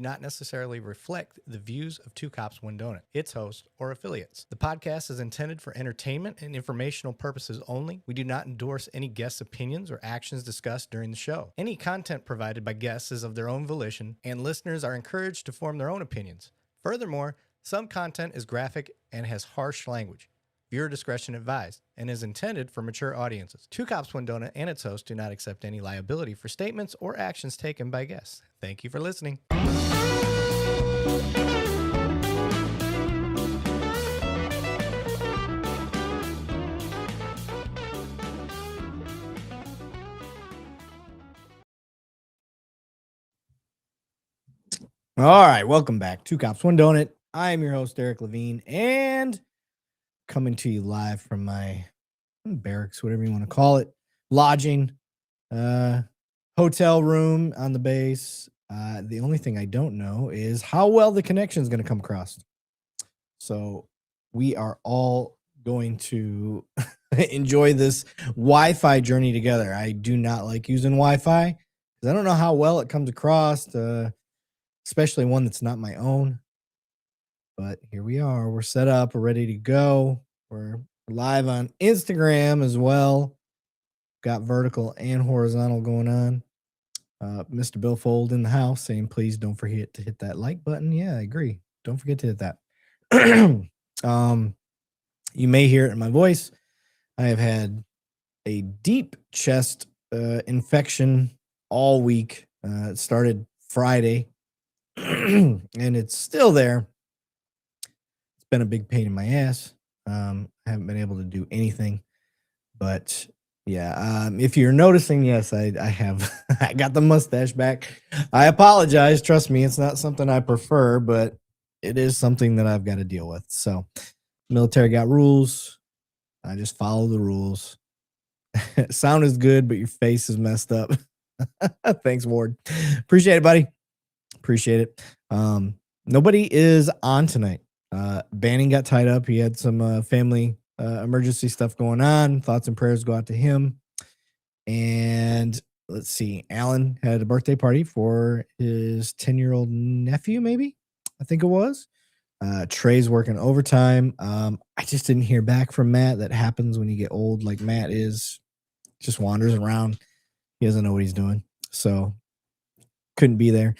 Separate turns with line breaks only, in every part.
not necessarily reflect the views of Two Cops One Donut, its host, or affiliates. The podcast is intended for entertainment and informational purposes only. We do not endorse any guests' opinions or actions discussed during the show. Any content provided by guests is of their own volition, and listeners are encouraged to form their own opinions. Furthermore, some content is graphic and has harsh language. Viewer discretion advised and is intended for mature audiences. Two Cops One Donut and its host do not accept any liability for statements or actions taken by guests. Thank you for listening. All right, welcome back. Two Cops, One Donut. I am your host, Erik Lavigne, and coming to you live from my barracks, whatever you want to call it, lodging, hotel room on the base. The only thing I don't know is how well the connection is going to come across. So we are all going to enjoy this Wi-Fi journey together. I do not like using Wi-Fi because I don't know how well it comes across, especially one that's not my own. But here we are. We're set up. We're ready to go. We're live on Instagram as well. Got vertical and horizontal going on. Mr. Bill Fold in the house saying, please don't forget to hit that like button. Yeah, I agree. Don't forget to hit that. You may hear it in my voice. I have had a deep chest infection all week. It started Friday and it's still there. It's been a big pain in my ass. I haven't been able to do anything, but yeah, if you're noticing, yes, I have, I got the mustache back. I apologize. Trust me, it's not something I prefer, but it is something that I've got to deal with. So military got rules. I just follow the rules. Sound is good, but your face is messed up. Thanks, Ward. Appreciate it, buddy. Appreciate it. Nobody is on tonight. Banning got tied up. He had some family emergency stuff going on. Thoughts and prayers go out to him. And let's see, Alan had a birthday party for his 10-year-old nephew, maybe, I think it was. Trey's working overtime. I just didn't hear back from Matt. That happens when you get old, like Matt is. Just wanders around. He doesn't know what he's doing. So couldn't be there.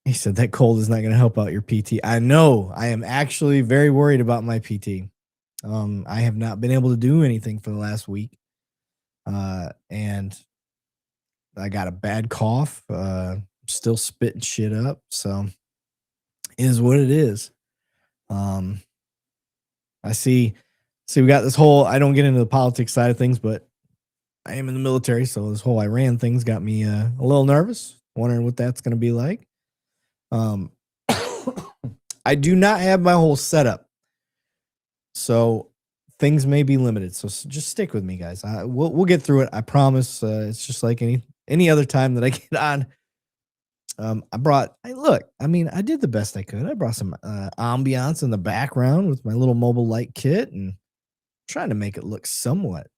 He said that cold is not going to help out your PT. I know. I am actually very worried about my PT. I have not been able to do anything for the last week. And I got a bad cough. Still spitting shit up. So it is what it is. I see we got this whole, I don't get into the politics side of things, but I am in the military. So this whole Iran thing's got me a little nervous, wondering what that's going to be like. I do not have my whole setup, so things may be limited. So just stick with me, guys. We'll get through it. I promise. It's just like any other time that I get on. I did the best I could. I brought some ambiance in the background with my little mobile light kit and trying to make it look somewhat,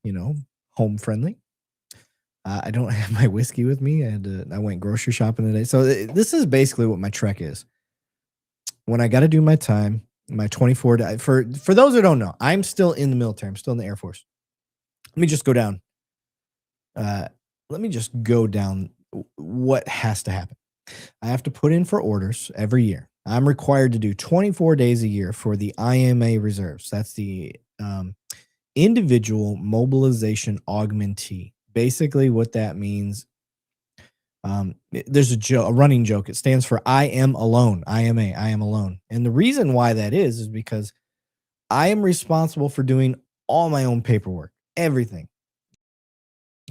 home friendly. I don't have my whiskey with me. I went grocery shopping today. So this is basically what my trek is. When I got to do my time, my 24 day, for those who don't know, I'm still in the military. I'm still in the Air Force. Let me just go down. What has to happen. I have to put in for orders every year. I'm required to do 24 days a year for the IMA reserves. That's the individual mobilization augmentee. Basically, what that means, there's a running joke. It stands for I am alone. IMA, I am alone. And the reason why that is because I am responsible for doing all my own paperwork, everything.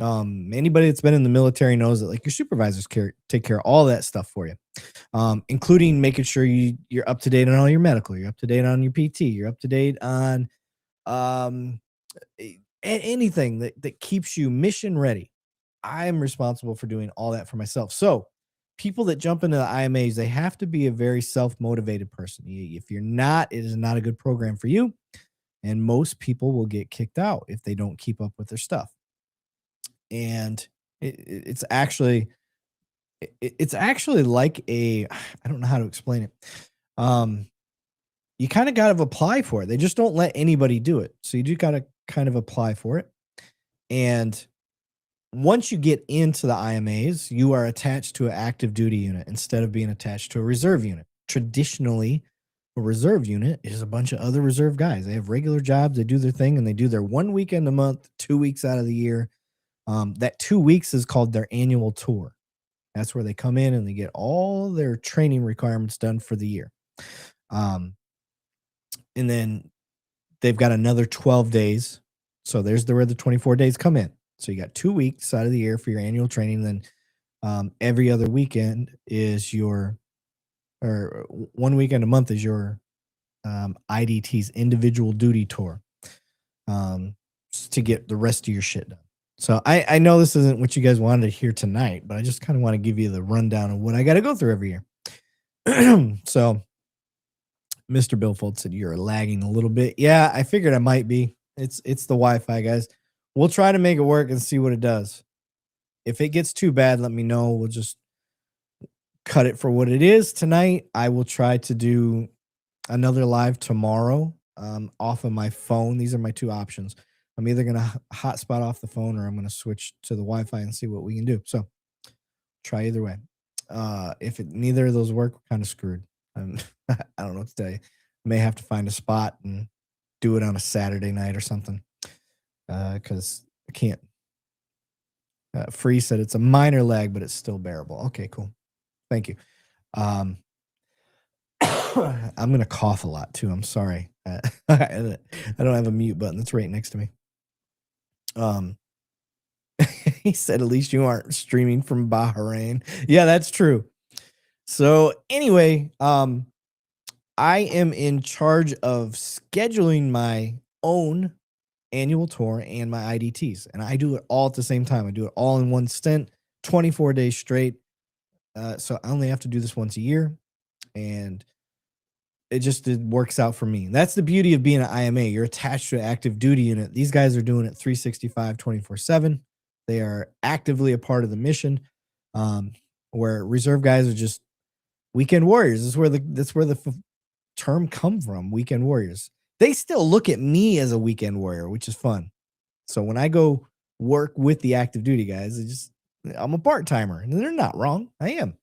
Anybody that's been in the military knows that like your supervisors take care of all that stuff for you, including making sure you're up to date on all your medical, you're up to date on your PT, you're up to date on anything that keeps you mission ready. I'm responsible for doing all that for myself. So people that jump into the IMAs, they have to be a very self-motivated person. If you're not, it is not a good program for you. And most people will get kicked out if they don't keep up with their stuff. And it's actually It's actually like I don't know how to explain it. You kind of got to apply for it. They just don't let anybody do it. So you do got to kind of apply for it. And once you get into the IMAs, you are attached to an active duty unit instead of being attached to a reserve unit. Traditionally, a reserve unit is a bunch of other reserve guys. They have regular jobs, they do their thing, and they do their 1 weekend a month, 2 weeks out of the year. That 2 weeks is called their annual tour. That's where they come in and they get all their training requirements done for the year. And then they've got another 12 days. So there's where the 24 days come in. So you got 2 weeks out of the year for your annual training. Then every other weekend is or 1 weekend a month is your IDT's individual duty tour to get the rest of your shit done. So I know this isn't what you guys wanted to hear tonight, but I just kind of want to give you the rundown of what I got to go through every year. So Mr. Billfold said you're lagging a little bit. Yeah, I figured I might be. It's the Wi-Fi, guys. We'll try to make it work and see what it does. If it gets too bad, let me know. We'll just cut it for what it is tonight. I will try to do another live tomorrow off of my phone. These are my two options. I'm either going to hotspot off the phone or I'm going to switch to the Wi-Fi and see what we can do. So try either way. If neither of those work, we're kind of screwed. I don't know what to tell you. I may have to find a spot and do it on a Saturday night or something because I can't. Free said it's a minor lag, but it's still bearable. Okay, cool. Thank you. I'm going to cough a lot too. I'm sorry. I don't have a mute button. That's right next to me. He said, at least you aren't streaming from Bahrain. Yeah, that's true. So anyway, I am in charge of scheduling my own annual tour and my IDTs, and I do it all at the same time. I do it all in one stint, 24 days straight. So I only have to do this once a year, and it works out for me. That's the beauty of being an IMA. You're attached to an active duty unit. These guys are doing it 365, 24/7. They are actively a part of the mission. Where reserve guys are just weekend warriors. That's where the term come from. Weekend warriors. They still look at me as a weekend warrior, which is fun. So when I go work with the active duty guys, I'm a part timer, and they're not wrong. I am.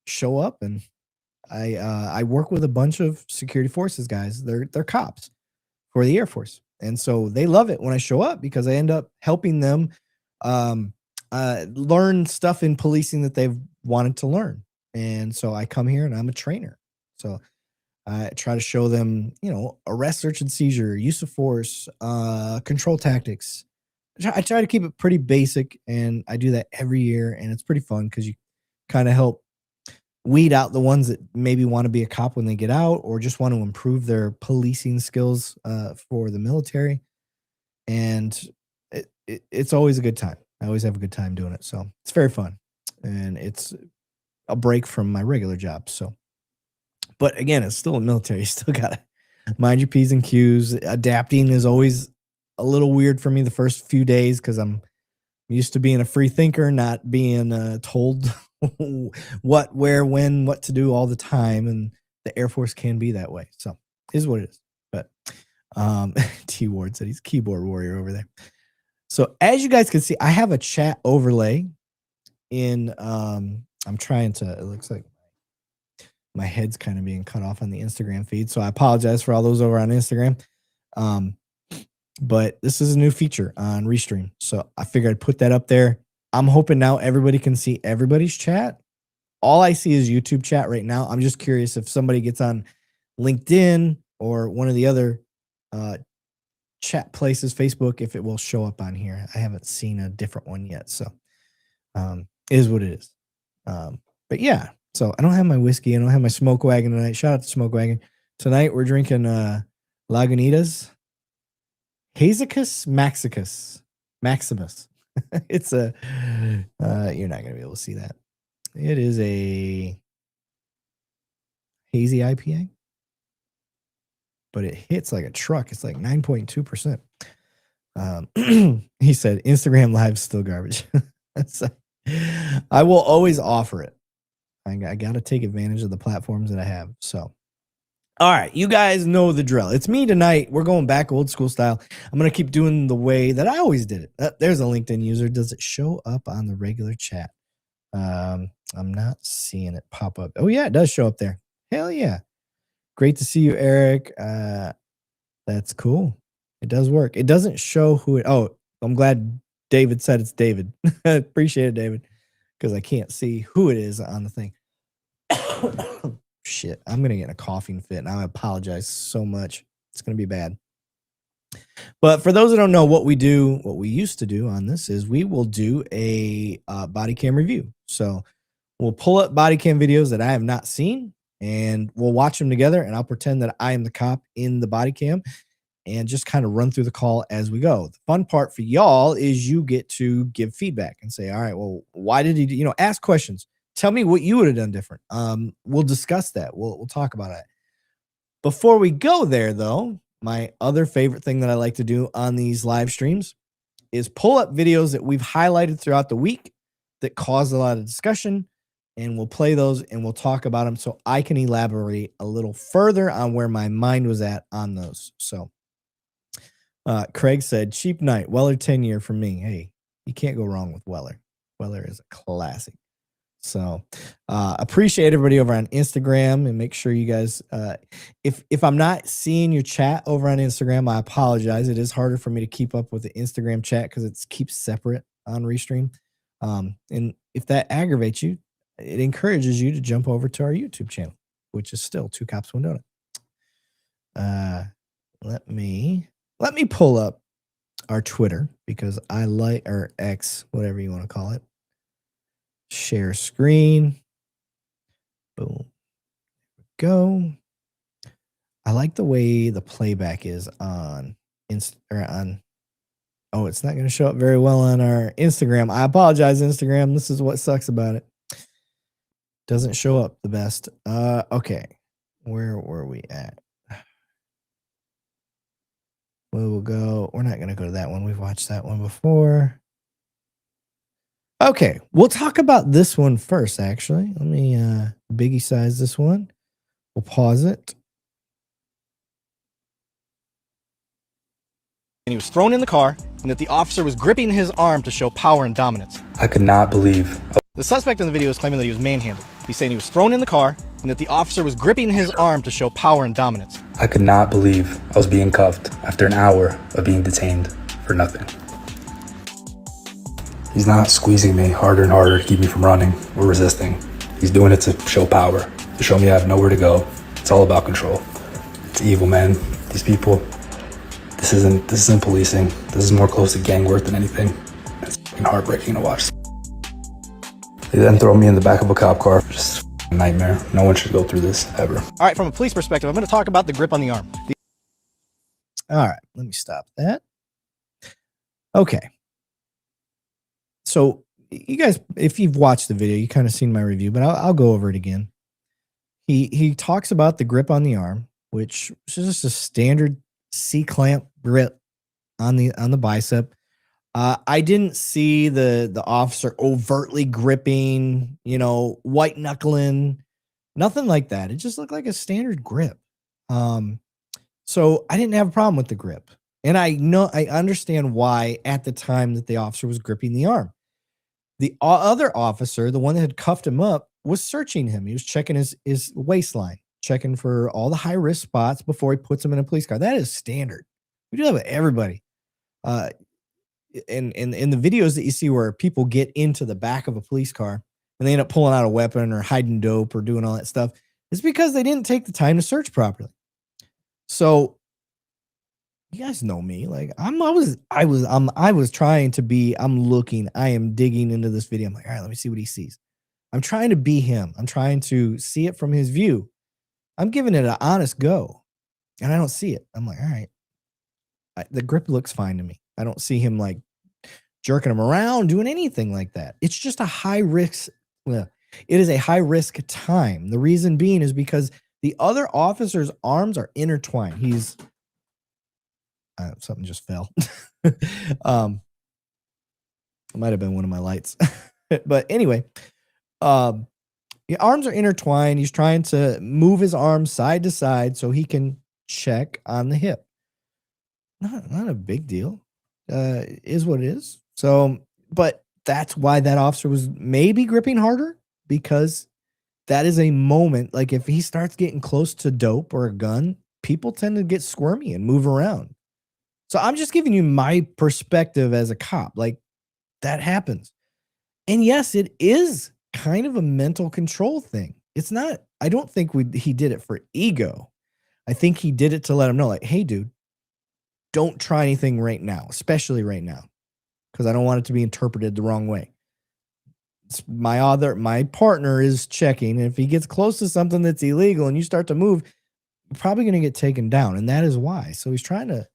Show up and I work with a bunch of security forces guys. They're cops for the Air Force. And so they love it when I show up because I end up helping them learn stuff in policing that they've wanted to learn. And so I come here and I'm a trainer. So I try to show them, arrest, search, and seizure, use of force, control tactics. I try to keep it pretty basic, and I do that every year, and it's pretty fun because you kind of help weed out the ones that maybe want to be a cop when they get out or just want to improve their policing skills for the military. And it's always a good time. I always have a good time doing it. So it's very fun, and it's a break from my regular job. So, but again, it's still a military. You still got to mind your P's and Q's. Adapting is always a little weird for me the first few days because I'm used to being a free thinker, not being told what, where, when, what to do all the time. And the Air Force can be that way. So it is what it is. But T Ward said he's keyboard warrior over there. So as you guys can see, I have a chat overlay in, I'm trying to, it looks like my head's kind of being cut off on the Instagram feed. So I apologize for all those over on Instagram. But this is a new feature on Restream. So I figured I'd put that up there. I'm hoping now everybody can see everybody's chat. All I see is YouTube chat right now. I'm just curious if somebody gets on LinkedIn or one of the other chat places, Facebook, if it will show up on here. I haven't seen a different one yet. So it is what it is. But yeah, so I don't have my whiskey. I don't have my smoke wagon tonight. Shout out to Smoke Wagon. Tonight we're drinking Lagunitas Hazicus Maximus. It's a you're not gonna be able to see that. It is a hazy IPA, but it hits like a truck. It's like 9.2%. He said Instagram Live's still garbage. So, I will always offer it. I got to take advantage of the platforms that I have. So, all right, you guys know the drill. It's me tonight. We're going back old school style. I'm going to keep doing the way that I always did it. There's a LinkedIn user. Does it show up on the regular chat? I'm not seeing it pop up. Oh, yeah, it does show up there. Hell yeah. Great to see you, Eric. That's cool. It does work. It doesn't show who it. Oh, I'm glad David said it's David. Appreciate it, David, because I can't see who it is on the thing. Shit, I'm gonna get in a coughing fit, and I apologize so much. It's gonna be bad. But for those that don't know, what we used to do on this is we will do a body cam review. So we'll pull up body cam videos that I have not seen, and we'll watch them together. And I'll pretend that I am the cop in the body cam, and just kind of run through the call as we go. The fun part for y'all is you get to give feedback and say, all right, well, why did he, ask questions. Tell me what you would have done different. We'll discuss that. We'll talk about it. Before we go there, though, my other favorite thing that I like to do on these live streams is pull up videos that we've highlighted throughout the week that cause a lot of discussion, and we'll play those and we'll talk about them so I can elaborate a little further on where my mind was at on those. So Craig said, cheap night, Weller 10-year for me. Hey, you can't go wrong with Weller. Weller is a classic. So appreciate everybody over on Instagram, and make sure you guys, if I'm not seeing your chat over on Instagram, I apologize. It is harder for me to keep up with the Instagram chat because it keeps separate on Restream. And if that aggravates you, it encourages you to jump over to our YouTube channel, which is still Two Cops One Donut. Let me pull up our Twitter, because I like, or X, whatever you want to call it. Share screen. Boom. Go. I like the way the playback is on oh, it's not going to show up very well on our Instagram. I apologize, Instagram. This is what sucks about it. Doesn't show up the best. Okay. Where were we at? We'll go. We're not going to go to that one. We've watched that one before. Okay, we'll talk about this one first, actually. Let me biggie size this one. We'll pause it.
And he was thrown in the car, and that the officer was gripping his arm to show power and dominance.
I could not believe.
The suspect in the video is claiming that he was manhandled. He's saying he was thrown in the car, and that the officer was gripping his arm to show power and dominance.
I could not believe I was being cuffed after an hour of being detained for nothing. He's not squeezing me harder and harder to keep me from running or resisting. He's doing it to show power, to show me I have nowhere to go. It's all about control. It's evil, man. These people, this isn't policing. This is more close to gang work than anything. It's fucking heartbreaking to watch. They then throw me in the back of a cop car. Just a nightmare. No one should go through this ever.
All right, from a police perspective, I'm going to talk about the grip on the arm.
All right, let me stop that. Okay. So you guys, if you've watched the video, you kind of seen my review, but I'll go over it again. He talks about the grip on the arm, which is just a standard C-clamp grip on the bicep. I didn't see the officer overtly gripping, white knuckling, nothing like that. It just looked like a standard grip. So I didn't have a problem with the grip. And I understand why at the time that the officer was gripping the arm. The other officer, the one that had cuffed him up, was searching him. He was checking his waistline, checking for all the high-risk spots before he puts him in a police car. That is standard. We do that with everybody. In the videos that you see where people get into the back of a police car and they end up pulling out a weapon or hiding dope or doing all that stuff, it's because they didn't take the time to search properly. So you guys know me. Like I was trying to be, I am digging into this video. I'm like, all right, let me see what he sees. I'm trying to be him. I'm trying to see it from his view. I'm giving it an honest go, and I don't see it. I'm like, all right, the grip looks fine to me. I don't see him like jerking him around, doing anything like that. It's just a high risk. Well, it is a high risk time. The reason being is because the other officer's arms are intertwined. He's something just fell. It might have been one of my lights. But anyway, His arms are intertwined. He's trying to move his arms side to side so he can check on the hip. Not a big deal. Is what it is. So, but that's why that officer was maybe gripping harder, because that is a moment. Like if he starts getting close to dope or a gun, people tend to get squirmy and move around. So I'm just giving you my perspective as a cop. Like that happens. And yes, it is kind of a mental control thing. It's not, I don't think he did it for ego. I think he did it to let him know, like, hey, dude, don't try anything right now, especially right now, because I don't want it to be interpreted the wrong way. My partner is checking, and if he gets close to something that's illegal and you start to move, you're probably going to get taken down, and that is why. So he's trying to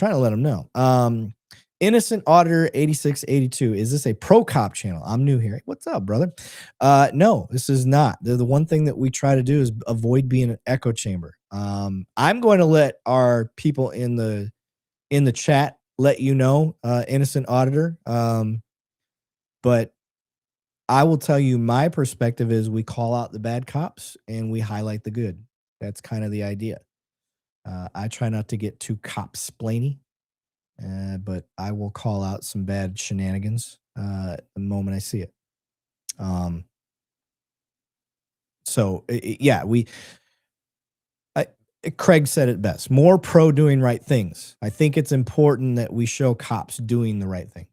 let him know. Innocent Auditor 8682. Is this a pro cop channel? I'm new here. What's up, brother? No, this is not. The one thing that we try to do is avoid being an echo chamber. I'm going to let our people in the chat let you know, Innocent Auditor. But I will tell you my perspective is we call out the bad cops and we highlight the good. That's kind of the idea. I try not to get too cop-splainy. But I will call out some bad shenanigans the moment I see it. So yeah, Craig said it best. More pro doing right things. I think it's important that we show cops doing the right thing.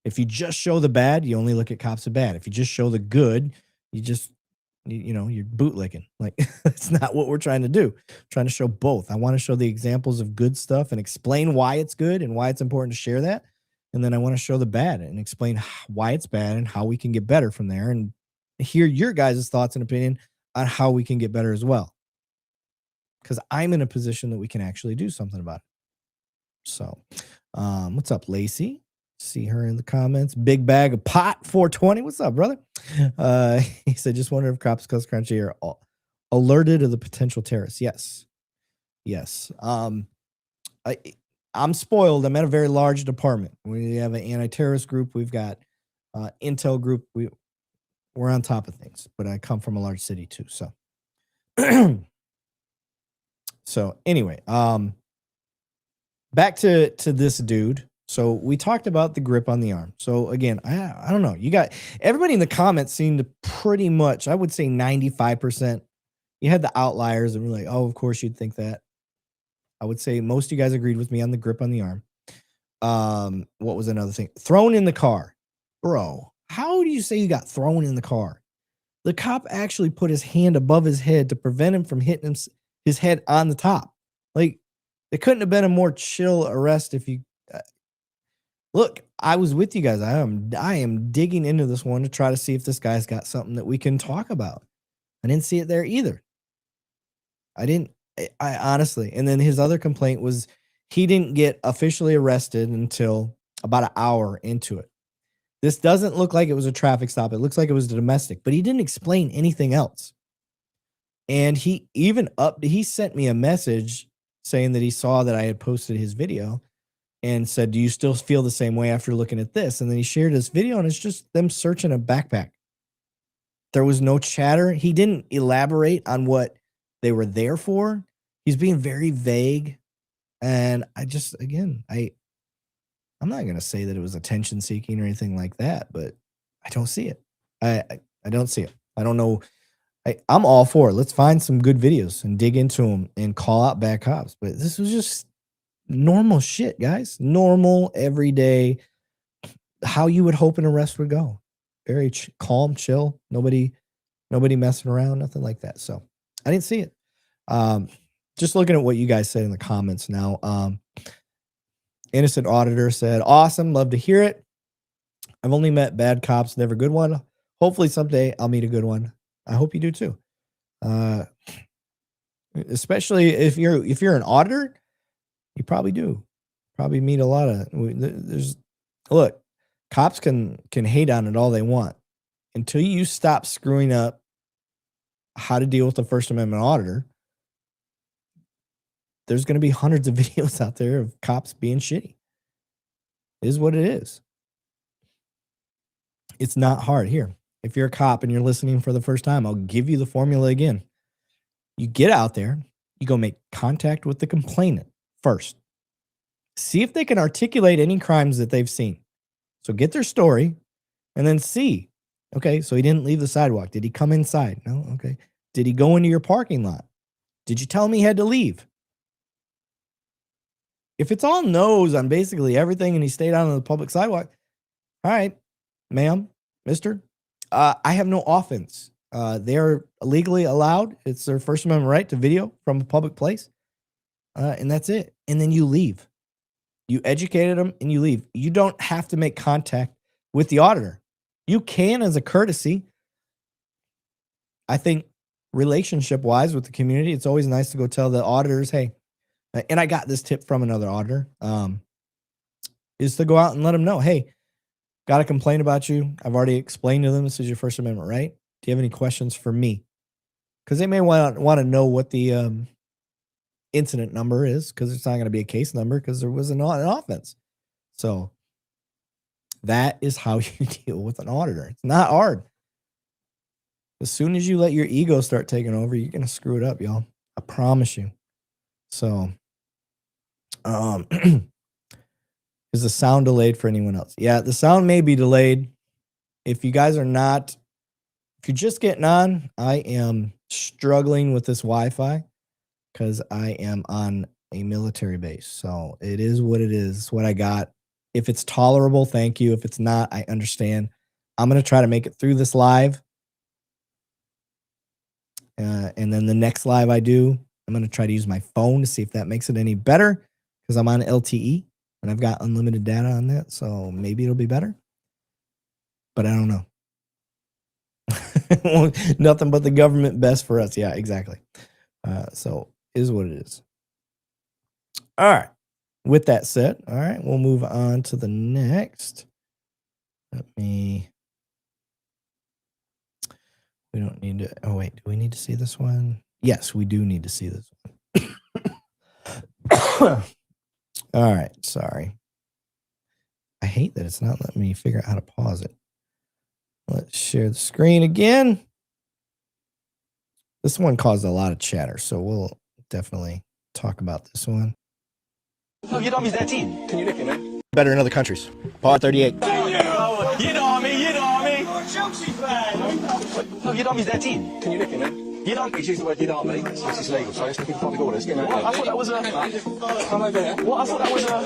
If you just show the bad, you only look at cops as bad. If you just show the good, you're bootlicking. Like that's not what we're trying to do. I'm trying to show both. I want to show the examples of good stuff and explain why it's good and why it's important to share that. And then I want to show the bad and explain why it's bad and how we can get better from there, and hear your guys' thoughts and opinion on how we can get better as well. Because I'm in a position that we can actually do something about it. So, what's up, Lacey? See her in the comments. Big bag of pot 420. What's up, brother? He said, just wonder if cops cause crunchy are alerted of the potential terrorists. Yes. I'm spoiled. I'm at a very large department. We have an anti-terrorist group. We've got intel group. We're on top of things, but I come from a large city too. So, so anyway, back to this dude. So we talked about the grip on the arm. So again, I don't know. You got everybody in the comments seemed to pretty much, I would say 95%. You had the outliers and we're like, oh, of course you'd think that. I would say most of you guys agreed with me on the grip on the arm. What was another thing? Thrown in the car. Bro, how do you say you got thrown in the car? The cop actually put his hand above his head to prevent him from hitting his head on the top. Like, it couldn't have been a more chill arrest if you... Look, I was with you guys. I am digging into this one to try to see if this guy's got something that we can talk about. I didn't see it there either. I honestly, and then his other complaint was he didn't get officially arrested until about an hour into it. This doesn't look like it was a traffic stop. It looks like it was a domestic, but he didn't explain anything else. And he sent me a message saying that he saw that I had posted his video and said, do you still feel the same way after looking at this? And then he shared this video, and it's just them searching a backpack. There was no chatter. He didn't elaborate on what they were there for. He's being very vague. And I'm not going to say that it was attention seeking or anything like that, but I don't see it. I don't see it. I don't know. I'm all for it. Let's find some good videos and dig into them and call out bad cops. But this was just normal shit, guys. Normal, everyday, how you would hope an arrest would go. Very calm, chill. Nobody messing around, nothing like that. So I didn't see it. Just looking at what you guys said in the comments now. Innocent Auditor said, awesome, love to hear it. I've only met bad cops, never good one. Hopefully someday I'll meet a good one. I hope you do too. Especially if you're an auditor, you probably do. Probably meet a lot of look, cops can hate on it all they want. Until you stop screwing up how to deal with the First Amendment auditor, there's going to be hundreds of videos out there of cops being shitty. It is what it is. It's not hard. Here, if you're a cop and you're listening for the first time, I'll give you the formula again. You get out there, you go make contact with the complainant first. See if they can articulate any crimes that they've seen. So get their story and then see. Okay, so he didn't leave the sidewalk. Did he come inside? No, okay. Did he go into your parking lot? Did you tell him he had to leave? If it's all no's on basically everything and he stayed out on the public sidewalk, all right, ma'am, mister, I have no offense. They're legally allowed. It's their First Amendment right to video from a public place. And that's it. And then you leave. You educated them and you leave. You don't have to make contact with the auditor. You can as a courtesy. I think relationship-wise with the community, it's always nice to go tell the auditors, hey, and I got this tip from another auditor, is to go out and let them know, hey, got a complaint about you. I've already explained to them this is your First Amendment right. Do you have any questions for me? Because they may want to know what the incident number is, because it's not going to be a case number because there was an offense. So that is how you deal with an auditor. It's not hard. As soon as you let your ego start taking over, you're going to screw it up, y'all. I promise you. So, is the sound delayed for anyone else? Yeah, the sound may be delayed. If you guys are not, if you're just getting on, I am struggling with this Wi-Fi because I am on a military base. So it is what it is. It's what I got. If it's tolerable, thank you. If it's not, I understand. I'm going to try to make it through this live. And then the next live I do, I'm going to try to use my phone to see if that makes it any better because I'm on LTE and I've got unlimited data on that. So maybe it'll be better. But I don't know. Nothing but the government best for us. Yeah, exactly. So is what it is. All right. With that said, all right, we'll move on to the next. We don't need to. Oh, wait. Do we need to see this one? Yes, we do need to see this one. All right. Sorry. I hate that it's not letting me figure out how to pause it. Let's share the screen again. This one caused a lot of chatter, so we'll definitely talk about this one.
Oh, your dummy's 13. Can you lick him, man?
Better in other countries. Part 38.
You know what I mean? You know what I mean? Chelsea fan. Oh, your dummy's 13. Can you lick him, man? You don't use the word you know me. This is legal, so it's looking for the orders. Get out. I thought that was a. Come over here. What? I thought that was a. I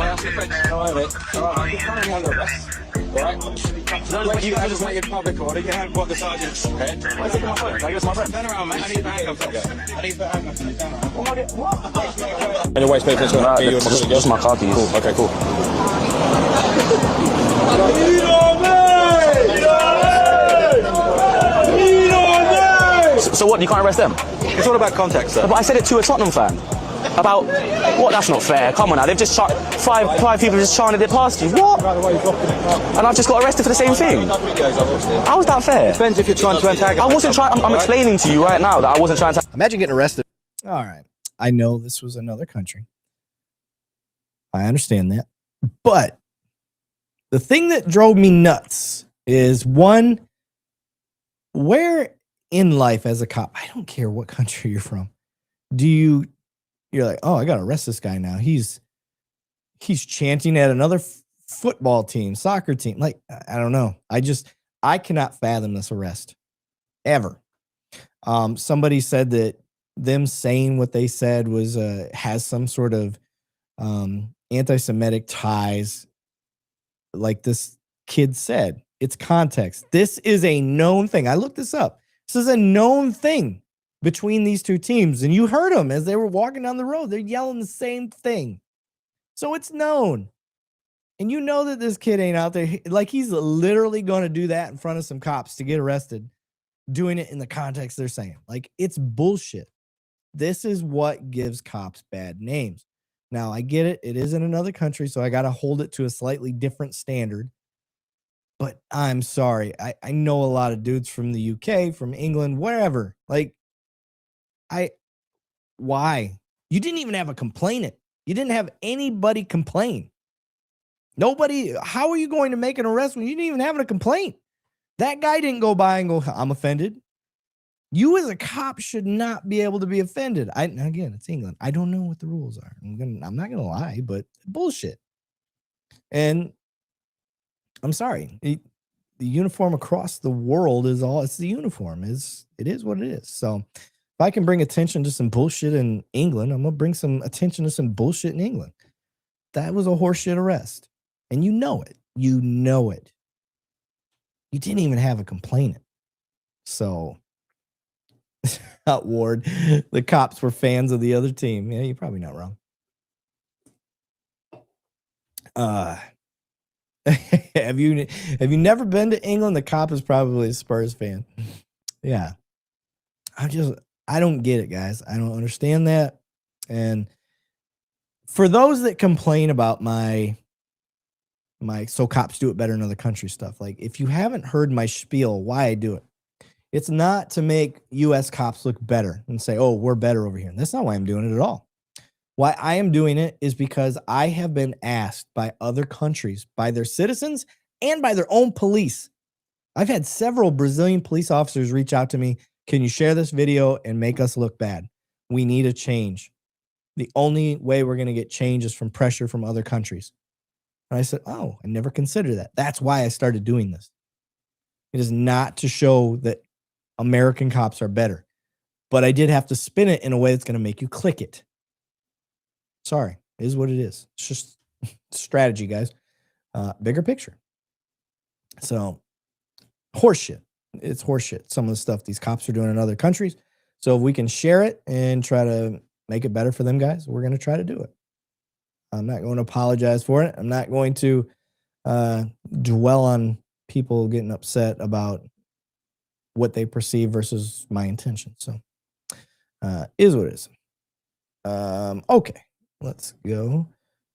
asked the French. Come over it. Alright, you're currently under arrest. Alright? No, you just make a public order. You haven't got the sergeant's head. Why is it my phone? I guess my friend. Turn around, mate. I need the handcuffs. I need the handcuffs. Turn around. What?
Anyway, space is going to be just my car keys. Cool. Okay, cool. So what? You can't arrest them?
It's all about context, sir.
But I said it to a Tottenham fan. About what? That's not fair. Come on now. They've just shot five people just chanted it past you. What? And I've just got arrested for the same thing. How is that fair?
Depends if you're trying to antagonize.
I wasn't trying. I'm explaining to you right now that I wasn't trying to.
Imagine getting arrested.
All right. I know this was another country. I understand that. But the thing that drove me nuts is one, where in life as a cop, I don't care what country you're from, you're like, oh, I got to arrest this guy now. He's chanting at another football team, soccer team. Like, I don't know. I cannot fathom this arrest ever. Somebody said that them saying what they said was has some sort of anti-Semitic ties. Like this kid said, it's context. This is a known thing. I looked this up. This is a known thing between these two teams. And you heard them as they were walking down the road. They're yelling the same thing. So it's known. And you know that this kid ain't out there. Like, he's literally going to do that in front of some cops to get arrested, doing it in the context they're saying. Like, it's bullshit. This is what gives cops bad names. Now, I get it. It is in another country, so I got to hold it to a slightly different standard. But I'm sorry. I know a lot of dudes from the UK, from England, wherever. Like, why? You didn't even have a complainant. You didn't have anybody complain. Nobody. How are you going to make an arrest when you didn't even have a complaint? That guy didn't go by and go, I'm offended. You as a cop should not be able to be offended. Again, it's England. I don't know what the rules are. I'm not gonna lie, but bullshit. And I'm sorry. The uniform across the world it's the uniform. It is what it is. So if I can bring attention to some bullshit in England, I'm gonna bring some attention to some bullshit in England. That was a horseshit arrest. And you know it. You know it. You didn't even have a complainant. So Ward, the cops were fans of the other team. Yeah, you're probably not wrong. Have you never been to England? The cop is probably a Spurs fan. Yeah. I don't get it, guys. I don't understand that. And for those that complain about my so cops do it better in other countries stuff, like if you haven't heard my spiel, why I do it, it's not to make U.S. cops look better and say, oh, we're better over here. And that's not why I'm doing it at all. Why I am doing it is because I have been asked by other countries, by their citizens and by their own police. I've had several Brazilian police officers reach out to me. Can you share this video and make us look bad? We need a change. The only way we're going to get change is from pressure from other countries. And I said, oh, I never considered that. That's why I started doing this. It is not to show that American cops are better. But I did have to spin it in a way that's going to make you click it. Sorry, it is what it is. It's just strategy, guys. Bigger picture. So, horseshit. It's horseshit. Some of the stuff these cops are doing in other countries. So if we can share it and try to make it better for them guys, we're going to try to do it. I'm not going to apologize for it. I'm not going to dwell on people getting upset about what they perceive versus my intention. So, is what it is. Okay, let's go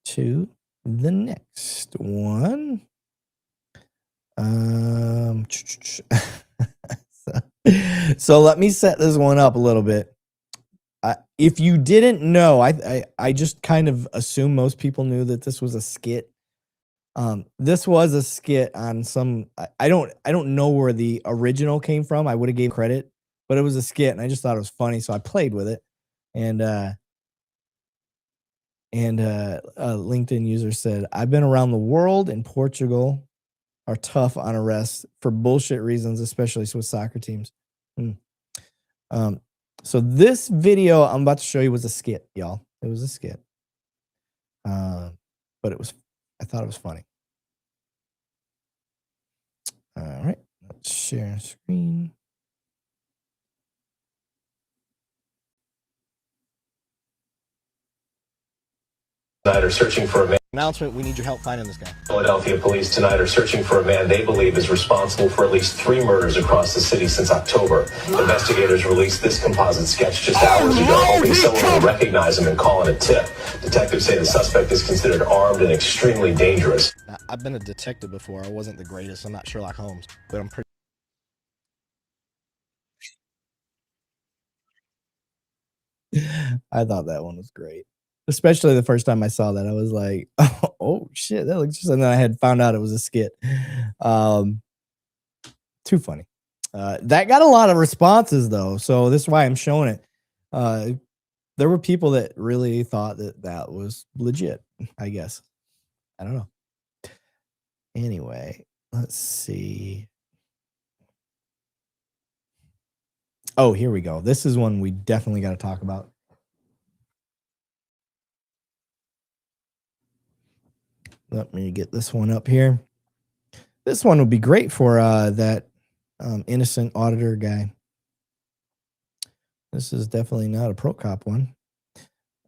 to the next one. So let me set this one up a little bit. If you didn't know, I just kind of assume most people knew that this was a skit. This was a skit on some. I don't know where the original came from. I would have gave credit, but it was a skit, and I just thought it was funny, so I played with it. And a LinkedIn user said, "I've been around the world, and Portugal are tough on arrests for bullshit reasons, especially with soccer teams." So this video I'm about to show you was a skit, y'all. It was a skit. But I thought it was funny. All right, let's share screen.
Tonight are searching for a man.
Announcement, we need your help finding this guy.
Philadelphia police tonight are searching for a man they believe is responsible for at least 3 murders across the city since October. Investigators released this composite sketch just hours ago, hoping someone will recognize him and call in a tip. Detectives say the suspect is considered armed and extremely dangerous.
I've been a detective before. I wasn't the greatest. I'm not Sherlock Holmes, but I'm pretty.
I thought that one was great. Especially the first time I saw that, I was like, "Oh shit, that looks just." And then I had found out it was a skit. Too funny. That got a lot of responses though, so this is why I'm showing it. There were people that really thought that was legit. I guess. I don't know. Anyway, let's see. Oh, here we go. This is one we definitely got to talk about. Let me get this one up here. This one would be great for that innocent auditor guy. This is definitely not a pro cop one.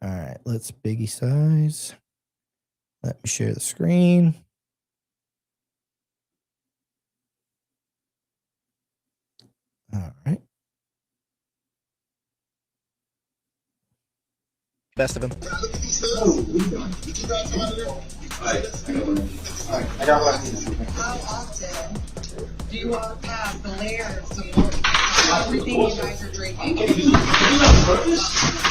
All right, let's biggie size. Let me share the screen. All right.
Best of him.
I got one. How often do you walk past the layers of everything you guys are drinking?
Hey, you do that on purpose?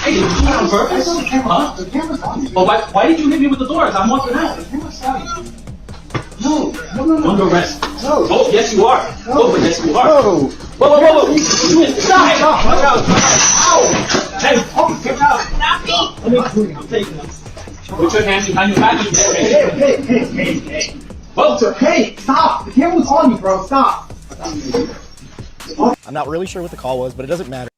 Hey, you do that on purpose? I saw the camera. The camera's on. But why did you hit me with the doors? I'm walking out. The camera's on. No, No. Under arrest. No. Oh, yes, you are. No. Oh, yes, you are. No. Whoa. Stop. Watch out. Ow. Hey, get out. Stop me. I'm taking them. Put your hands behind your back. Hey. Whoa. Hey, stop. The camera's on you, bro. Stop.
I'm not really sure what the call was, but it doesn't matter.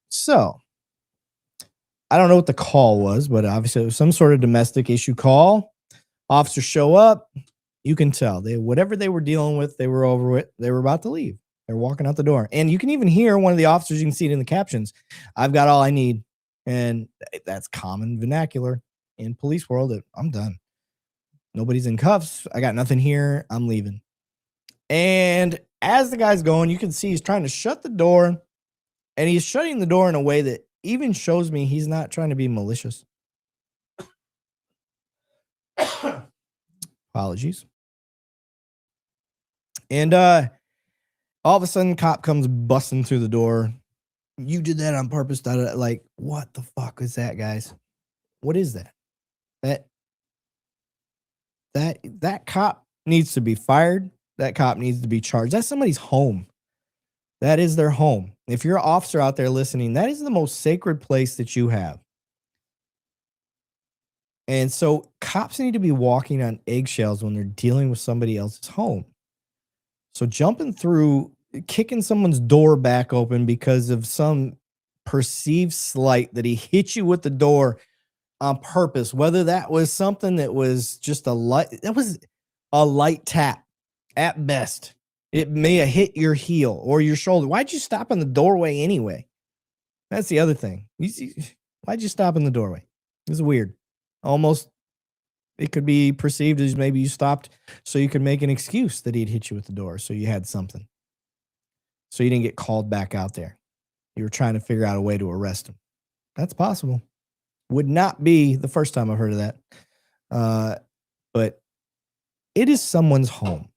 So, I don't know what the call was, but obviously it was some sort of domestic issue call. Officers show up. You can tell whatever they were dealing with, they were over it. They were about to leave. They're walking out the door. And you can even hear one of the officers, you can see it in the captions, "I've got all I need." And that's common vernacular in police world. I'm done. Nobody's in cuffs. I got nothing here. I'm leaving. And as the guy's going, you can see he's trying to shut the door. And he's shutting the door in a way that even shows me he's not trying to be malicious. Apologies. And all of a sudden, cop comes busting through the door. "You did that on purpose." Like, what the fuck is that, guys? What is that? That cop needs to be fired. That cop needs to be charged. That's somebody's home. That is their home. If you're an officer out there listening, that is the most sacred place that you have. And so cops need to be walking on eggshells when they're dealing with somebody else's home. So jumping through, kicking someone's door back open because of some perceived slight that he hit you with the door on purpose, whether that was something that was just a light tap at best. It may have hit your heel or your shoulder. Why'd you stop in the doorway anyway? That's the other thing. Why'd you stop in the doorway? It's weird. Almost, it could be perceived as maybe you stopped so you could make an excuse that he'd hit you with the door. So you had something. So you didn't get called back out there. You were trying to figure out a way to arrest him. That's possible. Would not be the first time I've heard of that. But it is someone's home.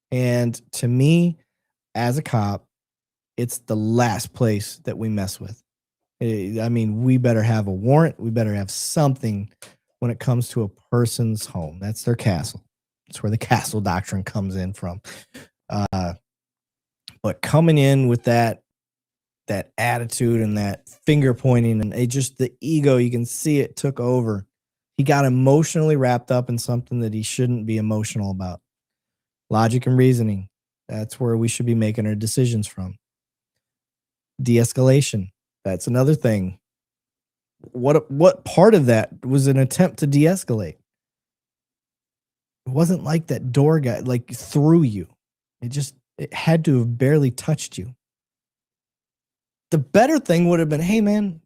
And to me, as a cop, it's the last place that we mess with. I mean, we better have a warrant. We better have something when it comes to a person's home. That's their castle. That's where the castle doctrine comes in from. But coming in with that attitude and that finger pointing and the ego, you can see it took over. He got emotionally wrapped up in something that he shouldn't be emotional about. Logic and reasoning. That's where we should be making our decisions from. De-escalation. That's another thing. What part of that was an attempt to de-escalate? It wasn't like that door guy threw you. It had to have barely touched you. The better thing would have been, "Hey man,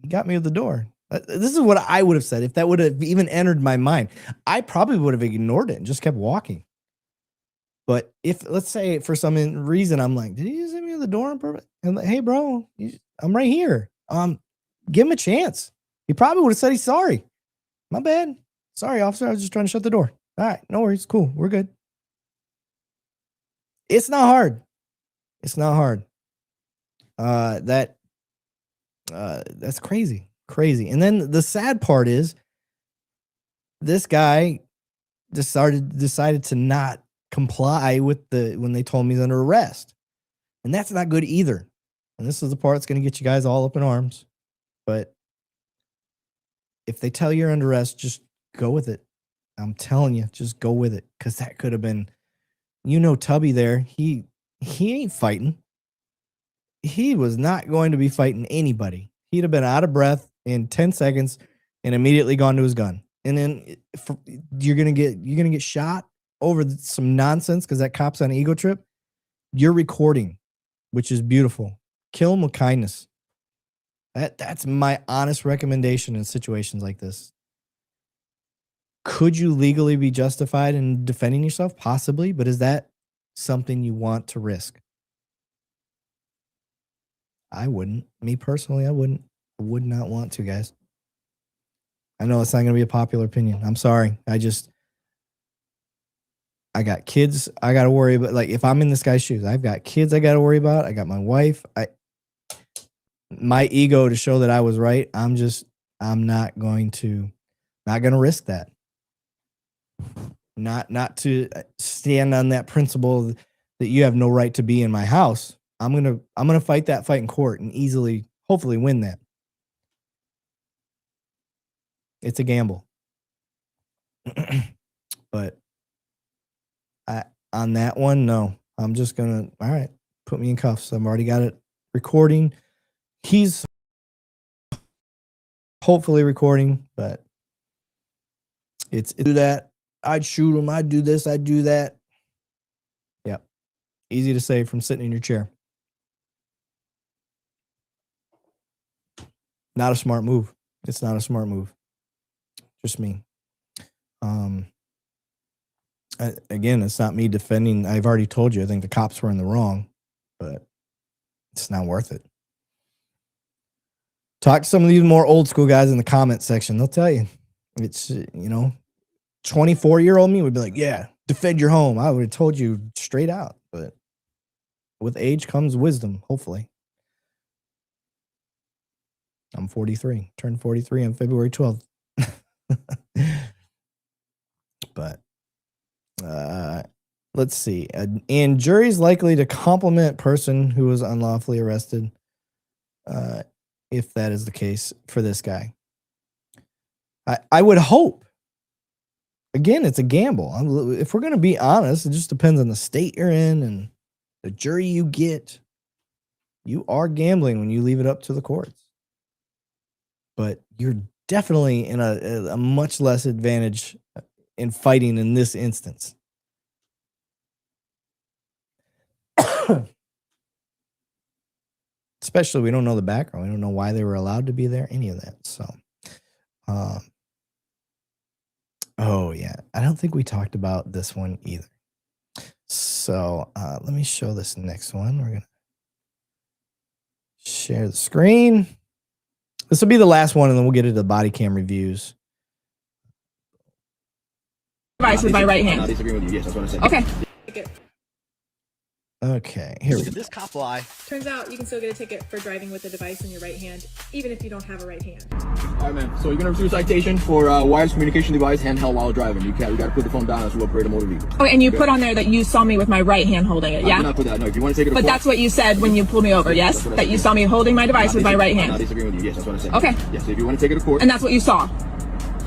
you got me at the door." This is what I would have said if that would have even entered my mind. I probably would have ignored it and just kept walking. But if, let's say, for some reason, I'm like, "Did he just hit me at the door on purpose?" And like, "Hey, bro, I'm right here. Give him a chance." He probably would have said he's sorry. "My bad. Sorry, officer. I was just trying to shut the door." "All right, no worries. Cool. We're good." It's not hard. It's not hard. That's crazy. Crazy. And then the sad part is this guy decided to not comply with when they told me he's under arrest. And that's not good either. And this is the part that's going to get you guys all up in arms. But if they tell you're under arrest, just go with it. I'm telling you, just go with it. Because that could have been, Tubby there, he ain't fighting. He was not going to be fighting anybody. He'd have been out of breath in 10 seconds and immediately gone to his gun. And then you're gonna get shot over some nonsense because that cop's on an ego trip. You're recording, which is beautiful. Kill him with kindness. That's my honest recommendation in situations like this. Could you legally be justified in defending yourself? Possibly, but is that something you want to risk? I wouldn't. Me personally, I wouldn't. I would not want to, guys. I know it's not going to be a popular opinion. I'm sorry. I got kids I got to worry about. Like, if I'm in this guy's shoes, I've got kids I got to worry about. I got my wife. my ego to show that I was right. I'm not going to risk that. Not to stand on that principle that you have no right to be in my house. I'm gonna fight that fight in court and easily, hopefully, win that. It's a gamble. But on that one, no. I'm just gonna, all right, put me in cuffs. I've already got it recording. He's hopefully recording, but it's that. I'd shoot him. I'd do this. I'd do that. Yep. Easy to say from sitting in your chair. Not a smart move. It's not a smart move. Just me. Again, it's not me defending. I've already told you, I think the cops were in the wrong, but it's not worth it. Talk to some of these more old school guys in the comment section. They'll tell you. It's, 24-year-old me would be like, yeah, defend your home. I would have told you straight out, but with age comes wisdom, hopefully. I'm 43. Turned 43 on February 12th. But let's see. And jury's likely to compliment person who was unlawfully arrested, if that is the case for this guy. I would hope. Again, it's a gamble. If we're going to be honest, it just depends on the state you're in and the jury you get. You are gambling when you leave it up to the courts. But you're definitely in a much less advantage in fighting in this instance. Especially, we don't know the background. We don't know why they were allowed to be there, any of that. So, oh yeah, I don't think we talked about this one either. So let me show this next one. We're gonna share the screen. This will be the last one, and then we'll get into the body cam reviews.
Device with my right hand.
I disagree with you. Yes, that's what I said.
Okay.
Okay, here we
Did
go.
this cop lie?
Turns out you can still get a ticket for driving with a device in your right hand, even if you don't have a right hand.
All right, man. So you're gonna receive a citation for wireless communication device handheld while driving. You gotta put the phone down as we operate a motor vehicle.
Oh, and you put on there that you saw me with my right hand holding it,
I
yeah?
did not put that. No, if you want to take it to
But
court,
that's what you said when you pulled me over, yes?
what I
That
said.
you saw me holding my device with my right
I'm not
hand.
disagreeing with you. Yes, that's what I said.
Okay.
Yes, so if you want to take it to court,
And that's what you saw.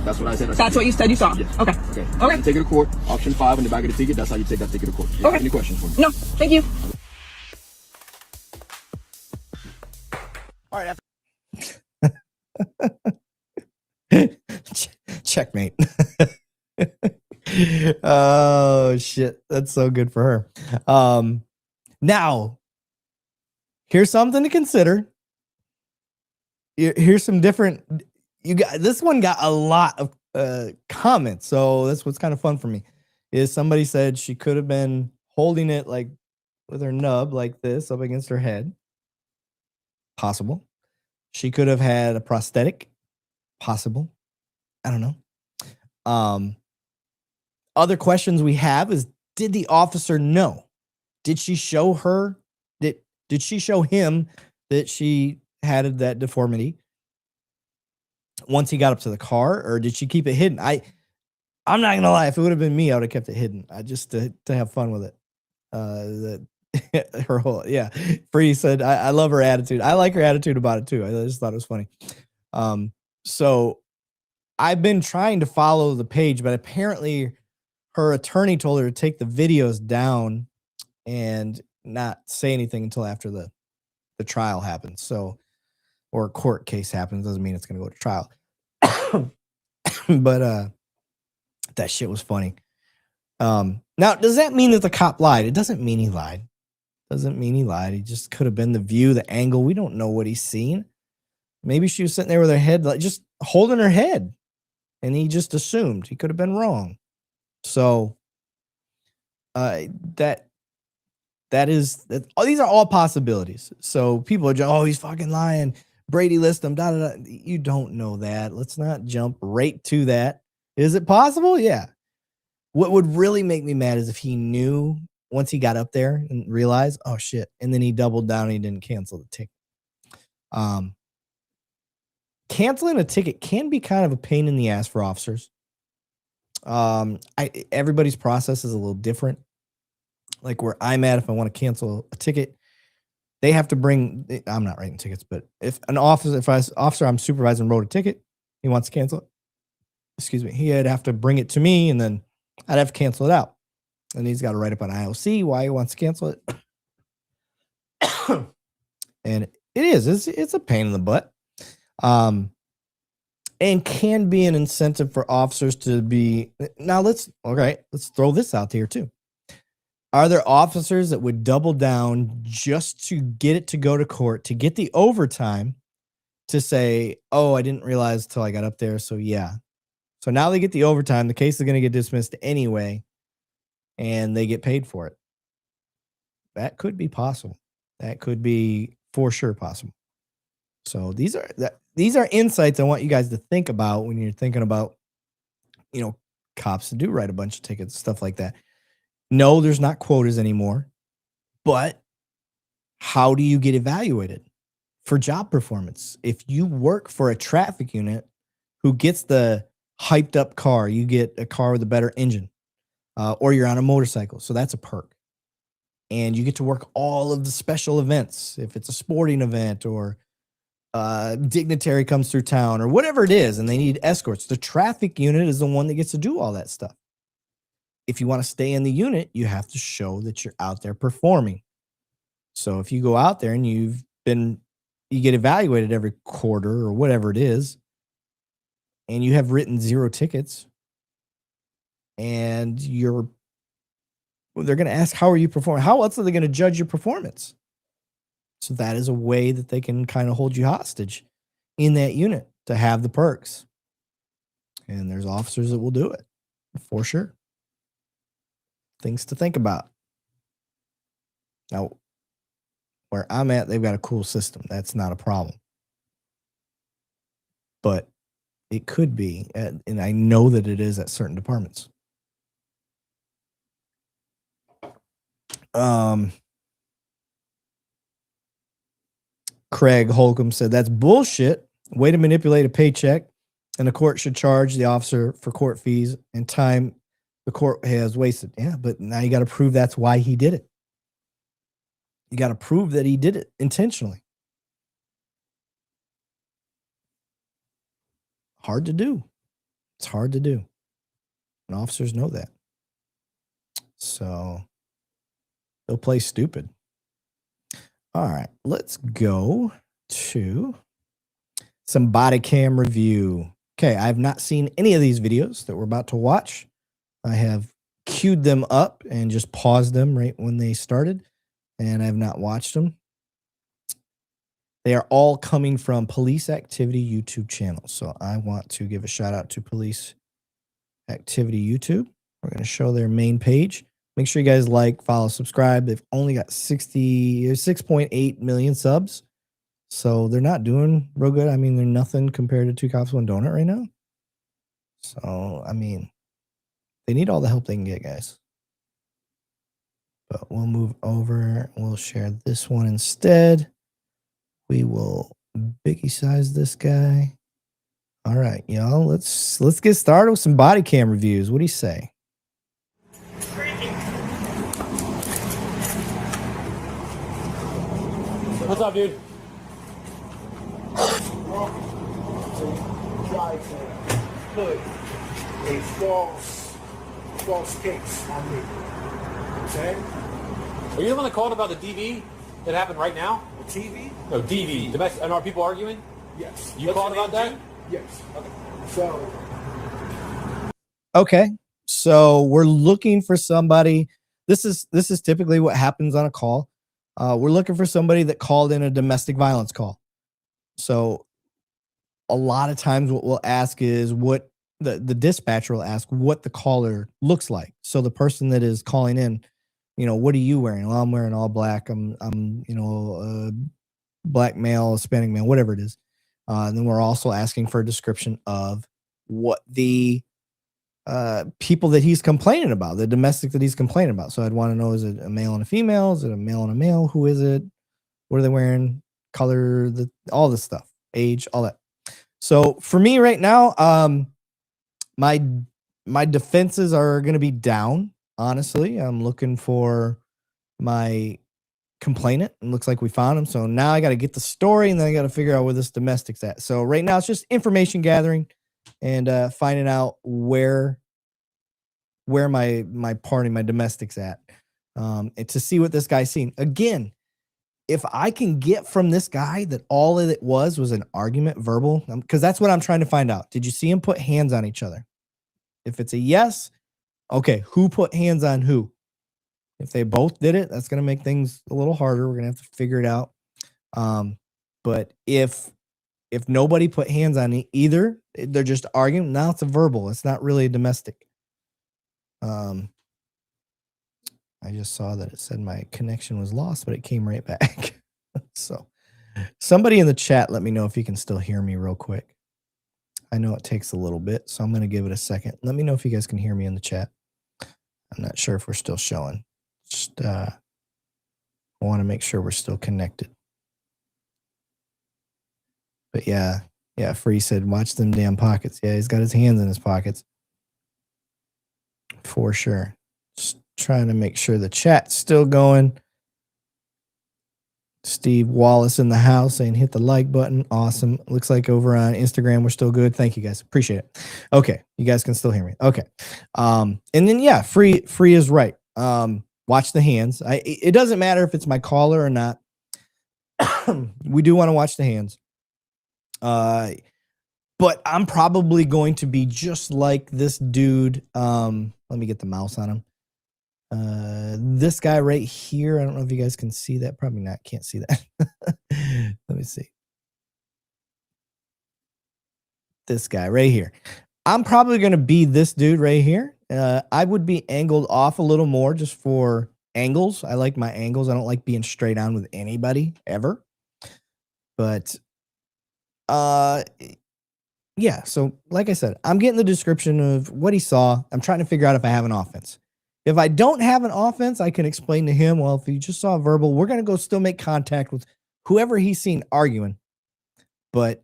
that's what I said.
That's what you said you saw.
Yes.
Okay.
Okay.
Okay.
You take it to court. Option 5 in the back of the ticket. That's how you take that ticket to court. Do you have
Okay.
any questions for me?
No, thank you.
All right,
Checkmate. Oh shit, that's so good for her. Now here's something to consider. Here's some different. This one got a lot of comments, so that's what's kind of fun for me. Is somebody said she could have been holding it like with her nub like this up against her head. Possible. She could have had a prosthetic. Possible. I don't know. Other questions we have is, did the officer know? Did she show her that? Did she show him that she had that deformity once he got up to the car, or did she keep it hidden? I'm not gonna lie. If it would have been me, I would have kept it hidden. I just to have fun with it. Her whole Free said, I love her attitude. I like her attitude about it too. I just thought it was funny. So I've been trying to follow the page, but apparently her attorney told her to take the videos down and not say anything until after the trial happens. So, or a court case happens, doesn't mean it's going to go to trial. But that shit was funny. Now, does that mean that the cop lied? It doesn't mean he lied. Doesn't mean he lied. He just could have been the view, the angle. We don't know what he's seen. Maybe she was sitting there with her head, like just holding her head, and he just assumed. He could have been wrong. So these are all possibilities. So people are just, oh, he's fucking lying. Brady list him. Da, da, da. You don't know that. Let's not jump right to that. Is it possible? Yeah. What would really make me mad is if he knew once he got up there and realized, oh shit, and then he doubled down and he didn't cancel the ticket. Canceling a ticket can be kind of a pain in the ass for officers. Everybody's process is a little different. Like where I'm at, if I want to cancel a ticket, they have to bring. I'm not writing tickets, but if an officer I'm supervising wrote a ticket, he wants to cancel it. Excuse me, he'd have to bring it to me, and then I'd have to cancel it out. And he's got to write up an IOC why he wants to cancel it. And it's a pain in the butt. And can be an incentive for officers to be. Now let's throw this out here too. Are there officers that would double down just to get it to go to court, to get the overtime, to say, oh, I didn't realize till I got up there. So yeah. So now they get the overtime. The case is going to get dismissed anyway, and they get paid for it. That could be possible. That could be for sure possible. So these are insights I want you guys to think about when you're thinking about, cops to do write a bunch of tickets, stuff like that. No, there's not quotas anymore, but how do you get evaluated for job performance? If you work for a traffic unit who gets the hyped up car, you get a car with a better engine, or you're on a motorcycle. So that's a perk. And you get to work all of the special events. If it's a sporting event or dignitary comes through town or whatever it is, and they need escorts, the traffic unit is the one that gets to do all that stuff. If you want to stay in the unit, you have to show that you're out there performing. So if you go out there and you get evaluated every quarter or whatever it is, and you have written 0 tickets, and they're going to ask, how are you performing? How else are they going to judge your performance? So that is a way that they can kind of hold you hostage in that unit to have the perks. And there's officers that will do it for sure. Things to think about. Now, where I'm at, they've got a cool system. That's not a problem. But it could be, and I know that it is at certain departments. Craig Holcomb said, that's bullshit. Way to manipulate a paycheck, and the court should charge the officer for court fees and time the court has wasted. Yeah, but now you got to prove that's why he did it. You got to prove that he did it intentionally. Hard to do. It's hard to do. And officers know that. So they'll play stupid. All right, let's go to some body cam review. Okay, I have not seen any of these videos that we're about to watch. I have queued them up and just paused them right when they started, and I have not watched them. They are all coming from Police Activity YouTube channel. So I want to give a shout out to Police Activity YouTube. We're going to show their main page. Make sure you guys like, follow, subscribe. They've only got 6.8 million subs. So they're not doing real good. I mean, they're nothing compared to Two Cops, One Donut right now. So, I mean, they need all the help they can get, guys. But we'll move over. We'll share this one instead. We will biggie size this guy. All right, y'all. Let's get started with some body cam reviews. What do you say?
What's up, dude?
Try to put a false case on me. Okay?
Are you the one that called about the DV that happened right now?
The TV?
No, DV. Domestic. And are people arguing?
Yes.
You called about that?
Yes.
Okay. So we're looking for somebody. This is typically what happens on a call. We're looking for somebody that called in a domestic violence call. So a lot of times what we'll ask is what the dispatcher will ask what the caller looks like. So the person that is calling in, what are you wearing? Well, I'm wearing all black. I'm a black male, Hispanic male, whatever it is. And then we're also asking for a description of what the people that he's complaining about, the domestic that he's complaining about. So I'd want to know, is it a male and a female? Is it a male and a male? Who is it? What are they wearing? color, all this stuff, age, all that. So for me right now, my defenses are going to be down. Honestly, I'm looking for my complainant. It looks like we found him. So now I got to get the story, and then I got to figure out where this domestic's at. So right now it's just information gathering and finding out where my domestic's at, and to see what this guy's seen. Again, if I can get from this guy that all it was an argument, verbal, because that's what I'm trying to find out. Did you see him put hands on each other? If it's a yes, okay, who put hands on who? If they both did it, that's going to make things a little harder. We're going to have to figure it out. But if nobody put hands on either, they're just arguing. Now it's a verbal. It's not really a domestic. I just saw that it said my connection was lost, but it came right back. So somebody in the chat, let me know if you can still hear me real quick. I know it takes a little bit, so I'm going to give it a second. Let me know if you guys can hear me in the chat. I'm not sure if we're still showing. Just want to make sure we're still connected. But yeah, Free said, watch them damn pockets. Yeah, he's got his hands in his pockets. For sure. Just trying to make sure the chat's still going. Steve Wallace in the house saying hit the like button. Awesome. Looks like over on Instagram we're still good. Thank you guys. Appreciate it. Okay, you guys can still hear me. Okay. And then yeah, free is right. Watch the hands. It doesn't matter if it's my caller or not. We do want to watch the hands. But I'm probably going to be just like this dude. Let me get the mouse on him. This guy right here. I don't know if you guys can see that. Probably not. Can't see that. Let me see. This guy right here. I'm probably going to be this dude right here. I would be angled off a little more just for angles. I like my angles. I don't like being straight on with anybody ever. But yeah, so like I said, I'm getting the description of what he saw. I'm trying to figure out if I have an offense. If I don't have an offense, I can explain to him, well, if you just saw a verbal, we're going to go still make contact with whoever he's seen arguing. But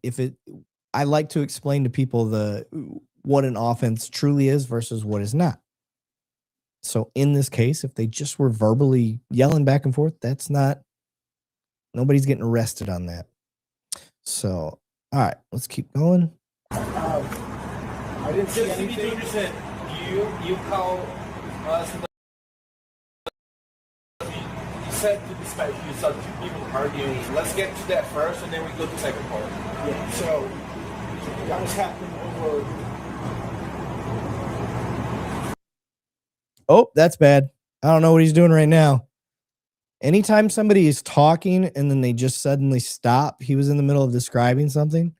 I like to explain to people what an offense truly is versus what is not. So in this case, if they just were verbally yelling back and forth, nobody's getting arrested on that. So, all right, let's keep going.
I didn't see anything. You call us. You said to dispatch you saw two people arguing. Let's get to that first, and then we go to the second part. Yeah. So that was happening over.
Oh, that's bad. I don't know what he's doing right now. Anytime somebody is talking and then they just suddenly stop, he was in the middle of describing something.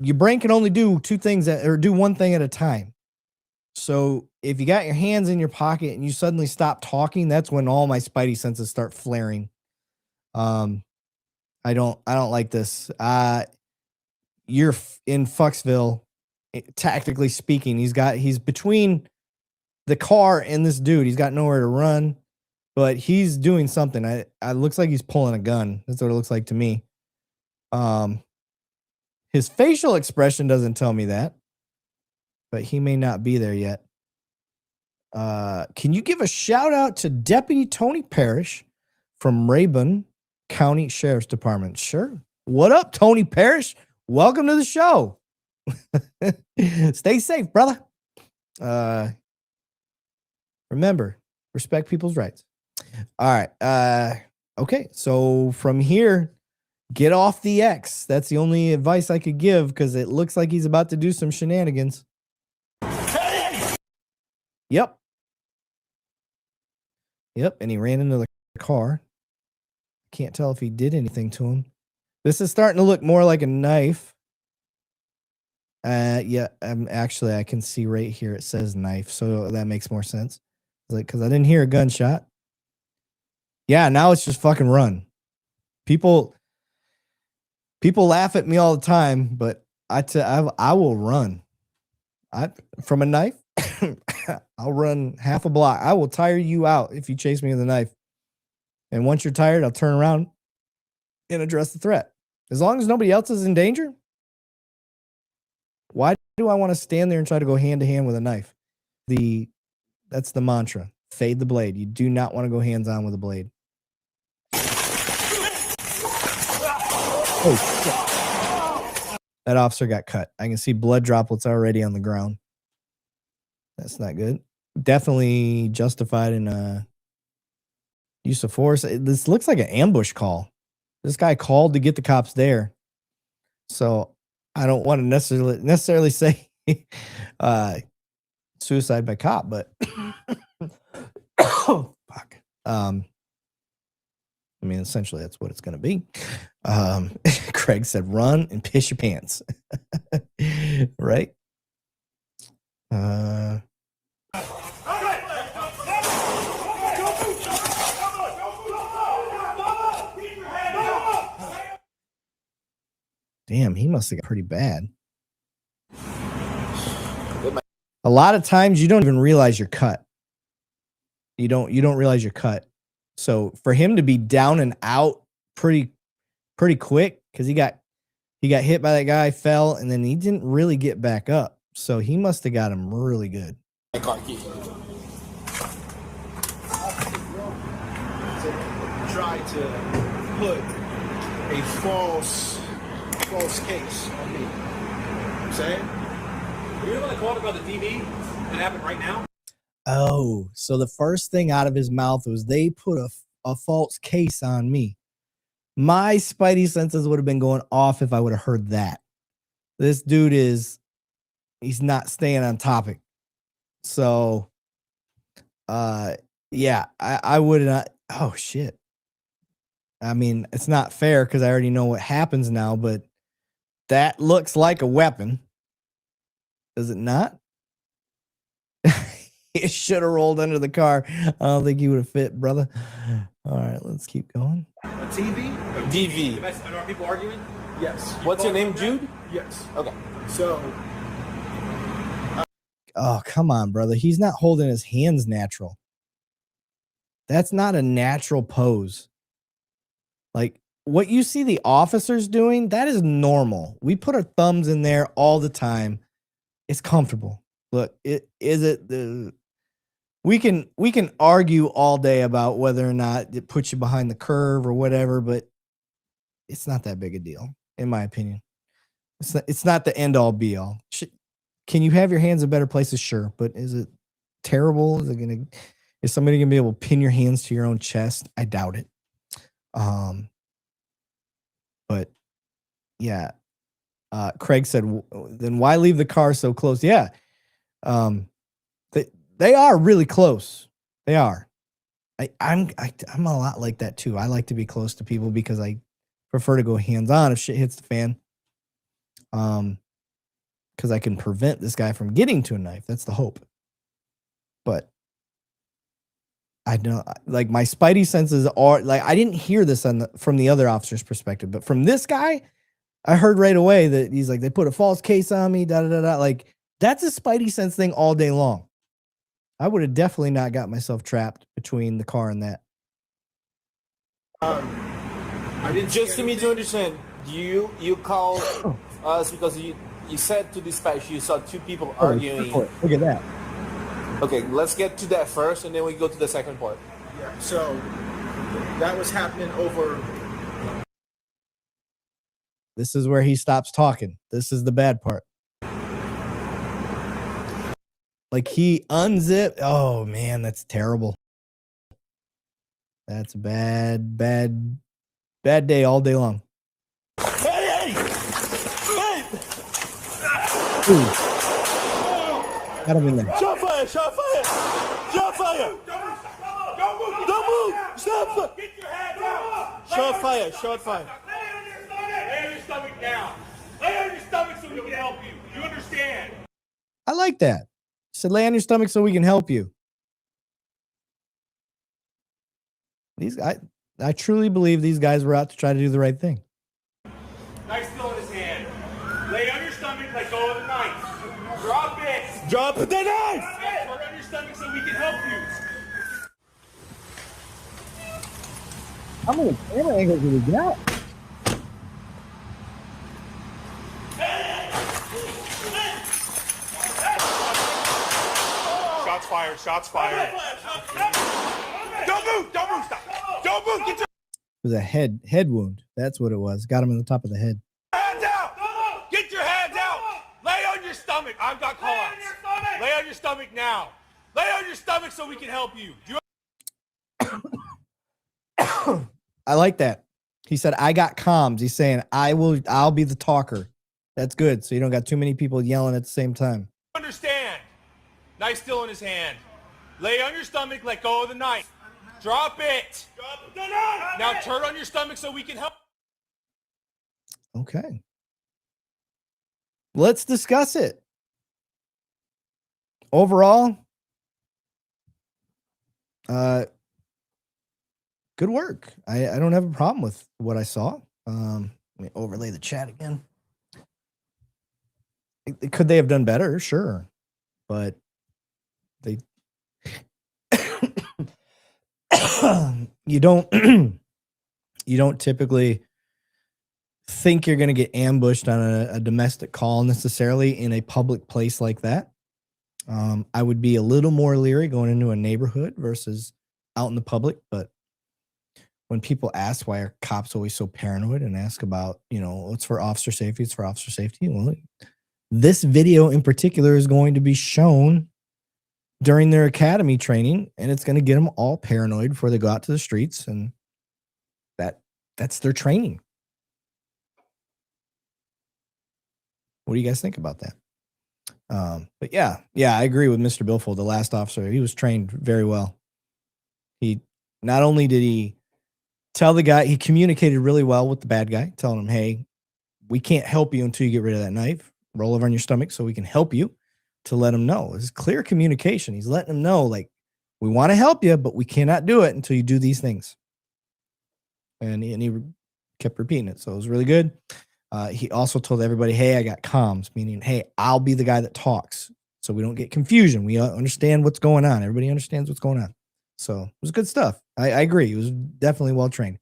Your brain can only do two things or do one thing at a time. So if you got your hands in your pocket and you suddenly stop talking, that's when all my spidey senses start flaring. I don't like this. You're in Fucksville, tactically speaking. He's between the car and this dude. He's got nowhere to run, but he's doing something. It looks like he's pulling a gun. That's what it looks like to me. His facial expression doesn't tell me that, but he may not be there yet. Can you give a shout out to Deputy Tony Parrish from Rabun County Sheriff's Department? Sure. What up, Tony Parrish? Welcome to the show. Stay safe, brother. Remember, respect people's rights. All right. Okay. So from here, get off the X. That's the only advice I could give because it looks like he's about to do some shenanigans. Yep. And he ran into the car. Can't tell if he did anything to him. This is starting to look more like a knife. Yeah, actually, I can see right here. It says knife. So that makes more sense. Like, because I didn't hear a gunshot. Yeah, now it's just fucking run. People laugh at me all the time, but I will run. From a knife, I'll run half a block. I will tire you out if you chase me with a knife. And once you're tired, I'll turn around and address the threat. As long as nobody else is in danger, why do I want to stand there and try to go hand to hand with a knife? That's the mantra. Fade the blade. You do not want to go hands on with a blade. Oh, shit. That officer got cut. I can see blood droplets already on the ground. That's not good. Definitely justified in use of force. This looks like an ambush call. This guy called to get the cops there. So I don't want to necessarily say suicide by cop, but oh, fuck. I mean, essentially that's what it's going to be. Craig said, run and piss your pants. Right? Damn, he must have got pretty bad. A lot of times you don't even realize you're cut. You don't realize you're cut. So for him to be down and out pretty quick, because he got hit by that guy, fell, and then he didn't really get back up. So he must have got him really good.
Try to put a false case on me. You know what I'm saying?
Are you the one that called about the DV that happened right now?
Oh, so the first thing out of his mouth was they put a false case on me. My spidey senses would have been going off if I would have heard that. This dude he's not staying on topic. So, yeah, I would not. Oh, shit. I mean, it's not fair because I already know what happens now, but that looks like a weapon. Does it not? It should have rolled under the car. I don't think he would have fit, brother. All right, let's keep going.
A TV?
A DV. Are people arguing?
Yes.
What's your name, Jude?
Yes.
Okay.
So.
Oh, come on, brother. He's not holding his hands natural. That's not a natural pose. Like, what you see the officers doing, that is normal. We put our thumbs in there all the time. It's comfortable. Look, we can argue all day about whether or not it puts you behind the curve or whatever, but it's not that big a deal, in my opinion. It's not the end all be all. Can you have your hands in better places? Sure, but is it terrible? Is somebody gonna be able to pin your hands to your own chest? I doubt it. But yeah, Craig said, then why leave the car so close? Yeah. They are really close. They are. I'm a lot like that too. I like to be close to people because I prefer to go hands on if shit hits the fan. Because I can prevent this guy from getting to a knife. That's the hope. But I don't like my spidey senses are like, I didn't hear this from the other officer's perspective, but from this guy, I heard right away that he's like, they put a false case on me, da da da da. Like, that's a spidey sense thing all day long. I would have definitely not got myself trapped between the car and that.
I didn't just for me to understand, you called us because you said to dispatch you saw two people arguing.
Look at that.
Okay, let's get to that first, and then we go to the second part. Yeah. So that was happening over.
This is where he stops talking. This is the bad part. Like he unzipped. Oh man, that's terrible. That's a bad day all day long.
Hey!
Ooh. Got him in there.
Shot fire! Shot fire! Shot fire! Don't move! Stop! Get your hands out! Shot fire! Shot fire!
Lay on your stomach now. Lay on your stomach so we can help you. You understand?
I like that. He said, lay on your stomach so we can help you. I truly believe these guys were out to try to do the right thing.
Knife still in his hand. Lay on your stomach, let go of the knife. Drop it.
Drop the knife!
Turn on your stomach so we can help you.
How many camera angles do we got?
Shots fired. Shots fired. Don't move. Don't move. Stop. Don't move. Get your
It was a head wound. That's what it was. Got him in the top of the head.
hands out. Get your hands out. Lay on your stomach. I've got call-outs. Lay on your stomach now. Lay on your stomach so we can help you.
I like that. He said, I got comms. He's saying, I'll be the talker. That's good. So you don't got too many people yelling at the same time.
Understand. Knife still in his hand. Lay on your stomach. Let go of the knife. Drop it. Now turn on your stomach so we can help.
Okay. Let's discuss it. Overall, good work. I don't have a problem with what I saw. Let me overlay the chat again. Could they have done better? Sure. But they you don't typically think you're going to get ambushed on a domestic call necessarily in a public place like that. I would be a little more leery going into a neighborhood versus out in the public. But when people ask why are cops always so paranoid and ask about, it's for officer safety, it's for officer safety. Well, this video in particular is going to be shown during their academy training, and it's going to get them all paranoid before they go out to the streets. And that's their training. What do you guys think about that? But yeah, I agree with Mr. Billfold. The last officer, he was trained very well. He not only did he tell the guy, he communicated really well with the bad guy, telling him, hey, we can't help you until you get rid of that knife. Roll over on your stomach so we can help you, to let him know. It's clear communication. He's letting him know, like, we want to help you, but we cannot do it until you do these things. And he kept repeating it. So it was really good. He also told everybody, hey, I got comms, meaning, hey, I'll be the guy that talks so we don't get confusion. We understand what's going on. Everybody understands what's going on. So it was good stuff. I agree. He was definitely well trained.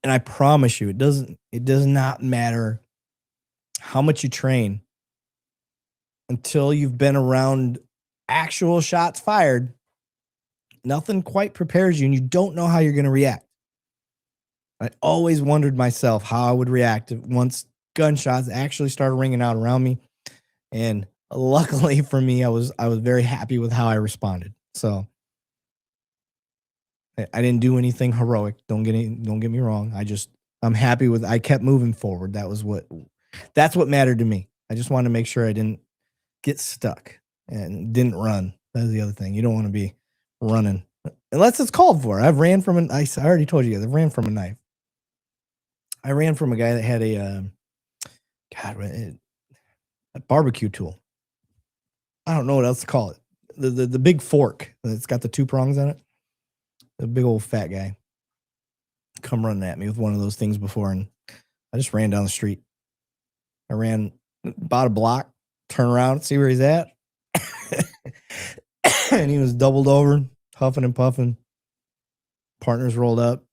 And I promise you, it does not matter how much you train until you've been around actual shots fired. Nothing quite prepares you, and you don't know how you're going to react. I always wondered myself how I would react once gunshots actually started ringing out around me. And luckily for me, I was very happy with how I responded. So I didn't do anything heroic. Don't get me wrong. I'm happy with, I kept moving forward. That's what mattered to me. I just wanted to make sure I didn't get stuck and didn't run. That's the other thing. You don't want to be running unless it's called for. I've ran from I already told you guys, I've ran from a knife. I ran from a guy that had a barbecue tool. I don't know what else to call it. The big fork. It's got the 2 prongs on it. The big old fat guy come running at me with one of those things before, and I just ran down the street. I ran about a block, turn around, see where he's at. And he was doubled over, huffing and puffing. Partners rolled up.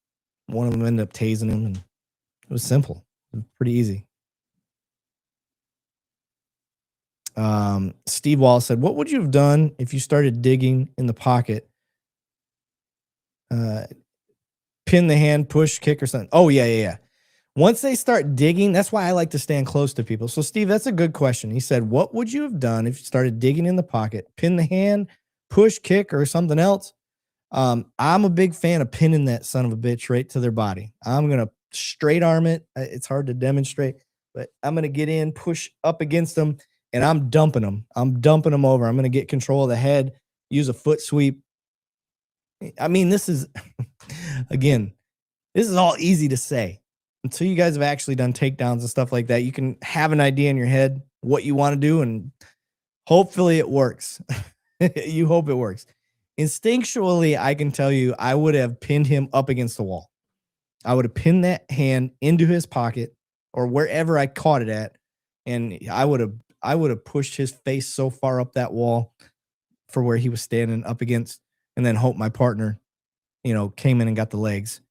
One of them ended up tasing him, and it was simple. It was pretty easy. Steve Wall said, what would you have done if you started digging in the pocket? Pin the hand, push, kick, or something. Oh, yeah. Once they start digging, that's why I like to stand close to people. So, Steve, that's a good question. He said, what would you have done if you started digging in the pocket? Pin the hand, push, kick, or something else? I'm a big fan of pinning that son of a bitch right to their body. I'm going to straight arm it. It's hard to demonstrate, but I'm going to get in, push up against them, and I'm dumping them. I'm dumping them over. I'm going to get control of the head, use a foot sweep. I mean, this is, again, this is all easy to say. Until you guys have actually done takedowns and stuff like that, you can have an idea in your head what you want to do, and hopefully it works. You hope it works. Instinctually, I can tell you, I would have pinned him up against the wall. I would have pinned that hand into his pocket or wherever I caught it at, and I would have pushed his face so far up that wall for where he was standing up against, and then hope my partner came in and got the legs.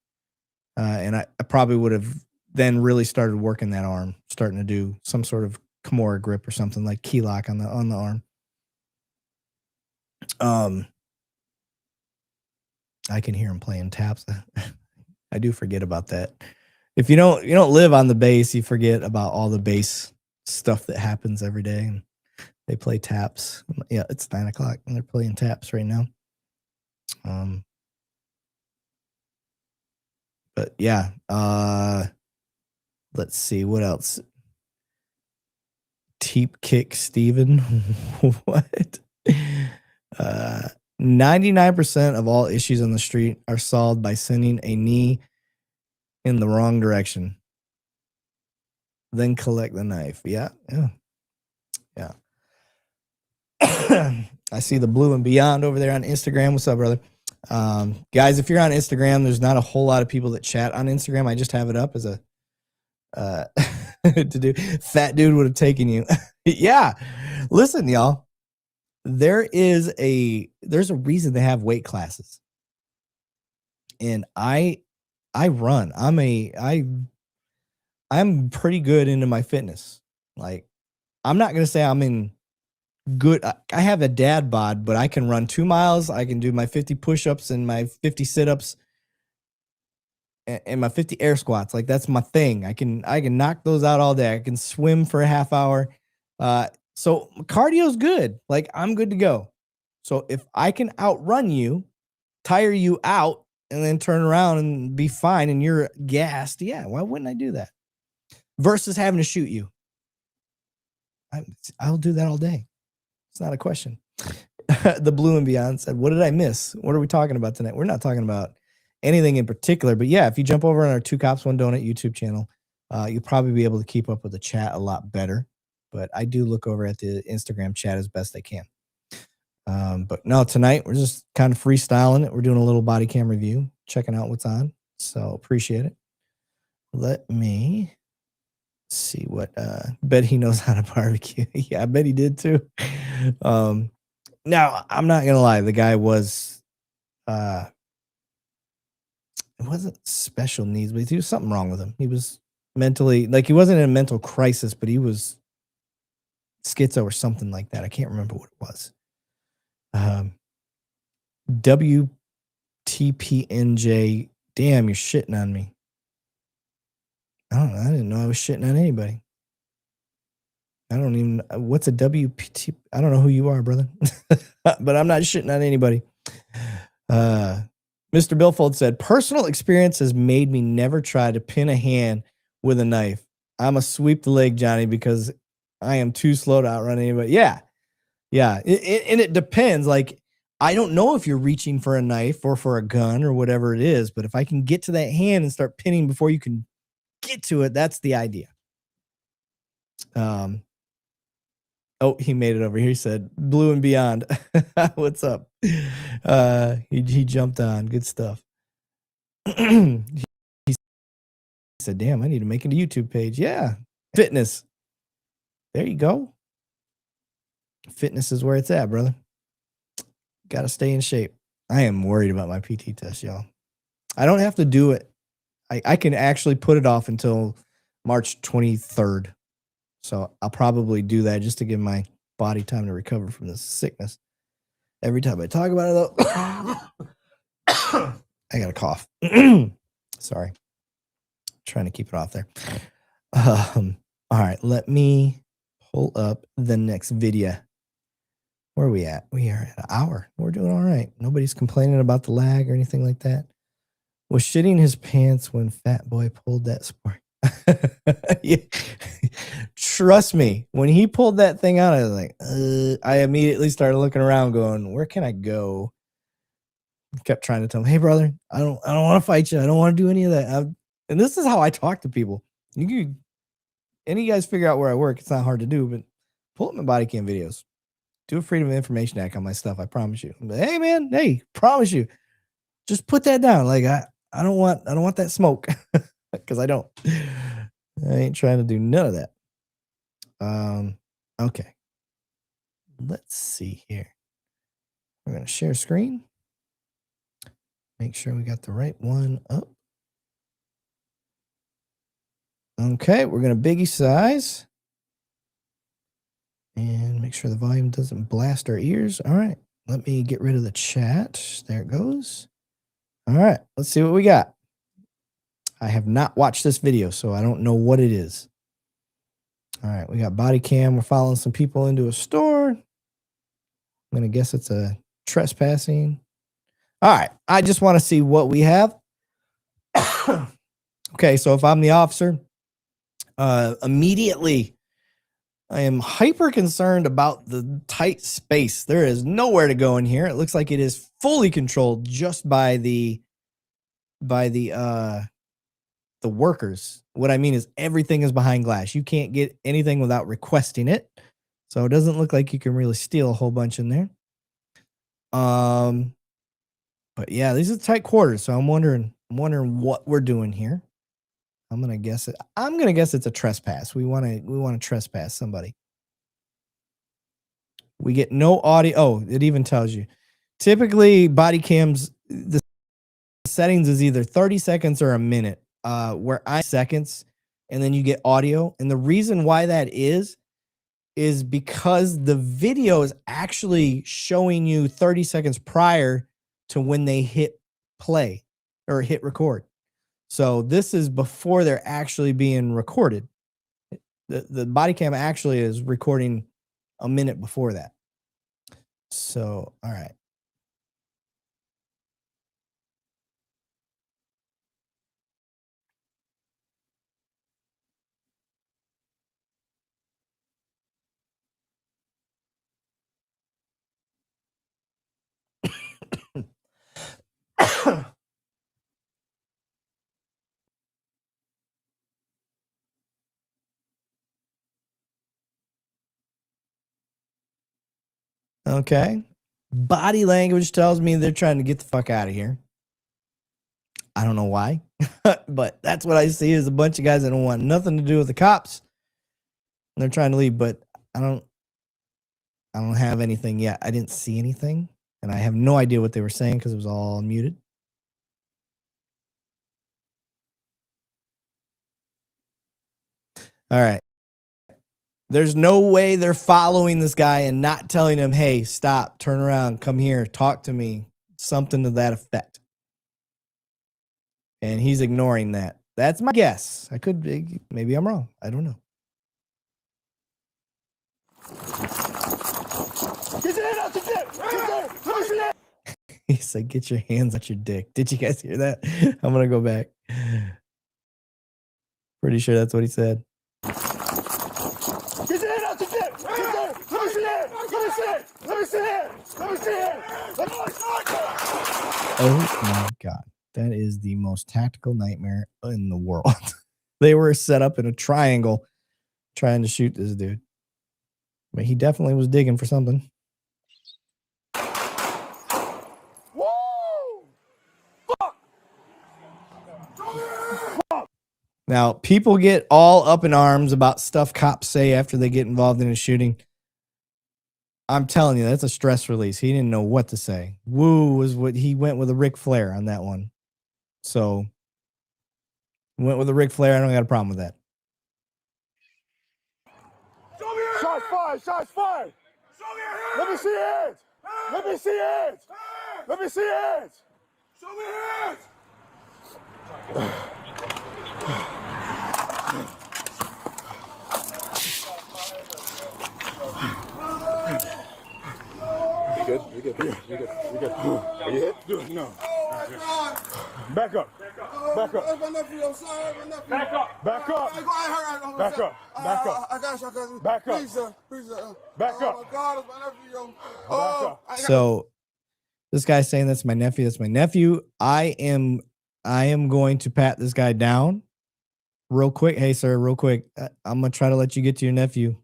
And I probably would have then really started working that arm, starting to do some sort of Kimura grip or something like key lock on the arm. I can hear him playing taps. I do forget about that. If you don't live on the base, you forget about all the base stuff that happens every day. And they play taps. Yeah, it's 9 o'clock and they're playing taps right now. But yeah, let's see what else. Teep kick Steven. What? 99% of all issues on the street are solved by sending a knee in the wrong direction. Then collect the knife. Yeah. I see the Blue and Beyond over there on Instagram. What's up, brother? Guys, if you're on Instagram, there's not a whole lot of people that chat on Instagram. I just have it up as a to do. Fat dude would have taken you. Yeah. Listen, y'all. There's a reason they have weight classes. And I run. I'm pretty good into my fitness. Like, I'm not going to say I'm in good. I have a dad bod, but I can run 2 miles. I can do my 50 push-ups and my 50 sit-ups and my 50 air squats. Like, that's my thing. I can knock those out all day. I can swim for a half hour. So cardio's good. Like, I'm good to go. So if I can outrun you, tire you out, and then turn around and be fine and you're gassed, yeah, why wouldn't I do that? Versus having to shoot you. I'll do that all day. It's not a question. The Blue and Beyond said, what did I miss? What are we talking about tonight? We're not talking about anything in particular, but yeah, if you jump over on our 2 Cops 1 Donut YouTube channel, you'll probably be able to keep up with the chat a lot better. But I do look over at the Instagram chat as best I can. But no, tonight we're just kind of freestyling it. We're doing a little body cam review, checking out what's on. So appreciate it. Let me see what bet he knows how to barbecue. Yeah, I bet he did too. Now I'm not gonna lie, the guy was it wasn't special needs, but there was something wrong with him. He was mentally, like, he wasn't in a mental crisis, but he was schizo or something like that. I can't remember what it was. WTPNJ, damn, you're shitting on me. I didn't know I was shitting on anybody. I don't even, what's a WPT? I don't know who you are, brother. But I'm not shitting on anybody. Mr. Billfold said, personal experience has made me never try to pin a hand with a knife. I'm a sweep the leg, Johnny, because I am too slow to outrun anybody. Yeah. And it depends. Like, I don't know if you're reaching for a knife or for a gun or whatever it is, but if I can get to that hand and start pinning before you can get to it, that's the idea. Oh, he made it over here. He said, Blue and Beyond. What's up? He jumped on. Good stuff. He said, damn, I need to make it a YouTube page. Yeah. Fitness. There you go. Fitness is where it's at, brother. Got to stay in shape. I am worried about my PT test, y'all. I don't have to do it. I can actually put it off until March 23rd. So I'll probably do that just to give my body time to recover from this sickness. Every time I talk about it, though, I got a cough. Sorry. Trying to keep it off there. All right, let me pull up the next video. Where are we at? We are at an hour. We're doing all right. Nobody's complaining about the lag or anything like that. Was shitting his pants when Fat Boy pulled that sport. Yeah. Trust me, when he pulled that thing out, I was like, I immediately started looking around going, where can I go? Kept trying to tell him, hey, brother, I don't want to fight you. I don't want to do any of that. And this is how I talk to people. Any of you guys figure out where I work, it's not hard to do, but pull up my body cam videos. Do a Freedom of Information Act on my stuff. I promise you. But, hey, man, promise you. Just put that down. Like, I don't want that smoke because I don't. I ain't trying to do none of that. Okay. Let's see here. We're going to share screen. Make sure we got the right one up. Okay, we're going to biggie size. And make sure the volume doesn't blast our ears. All right, let me get rid of the chat. There it goes. All right, let's see what we got. I have not watched this video, so I don't know what it is. All right, we got body cam. We're following some people into a store. I'm going to guess it's a trespassing. All right, I just want to see what we have. Okay, so if I'm the officer, immediately I am hyper concerned about the tight space. There is nowhere to go in here. It looks like it is fully controlled just by the workers. What I mean is everything is behind glass. You can't get anything without requesting it. So it doesn't look like you can really steal a whole bunch in there. But yeah, these are tight quarters. So I'm wondering what we're doing here. I'm gonna guess it's a trespass. We want to trespass somebody. We get no audio. Oh, it even tells you. Typically, body cams, the settings is either 30 seconds or a minute. Where I seconds, and then you get audio. And the reason why that is because the video is actually showing you 30 seconds prior to when they hit play or hit record. So this is before they're actually being recorded. The body cam actually is recording a minute before that. So, all right. Okay. Body language tells me they're trying to get the fuck out of here. I don't know why, but that's what I see is a bunch of guys that don't want nothing to do with the cops. And they're trying to leave, but I don't have anything yet. I didn't see anything, and I have no idea what they were saying because it was all muted. All right. There's no way they're following this guy and not telling him, hey, stop, turn around, come here, talk to me, something to that effect. And he's ignoring that. That's my guess. I could be, maybe I'm wrong. I don't know.
Get your hand out your dick!
He said, get your hands out your dick. Did you guys hear that? I'm going to go back. Pretty sure that's what he said.
Get your hand out your dick! Let me see it! Let me see it! Let me see it! Let me see it!
Oh my God. That is the most tactical nightmare in the world. They were set up in a triangle trying to shoot this dude. But he definitely was digging for something.
Woo! Fuck!
Now, people get all up in arms about stuff cops say after they get involved in a shooting. I'm telling you, that's a stress release. He didn't know what to say. Woo was what he went with a Ric Flair on that one. So, went with a Ric Flair. I don't got a problem with that.
Shots fired! Shots fired! Let me see it! Let me see it! Let me see it! Show me hands! You good? You good? You good? You good? Are you hit? No. Back up. Back up. Back up. Back up. Back up. Back up.
I got you.
Back up.
Please, sir. Please, sir.
Back up.
Oh my God, it's my nephew.
Oh.
So this guy's saying that's my nephew. That's my nephew. I am going to pat this guy down real quick. Hey, sir, real quick. I'm gonna try to let you get to your nephew,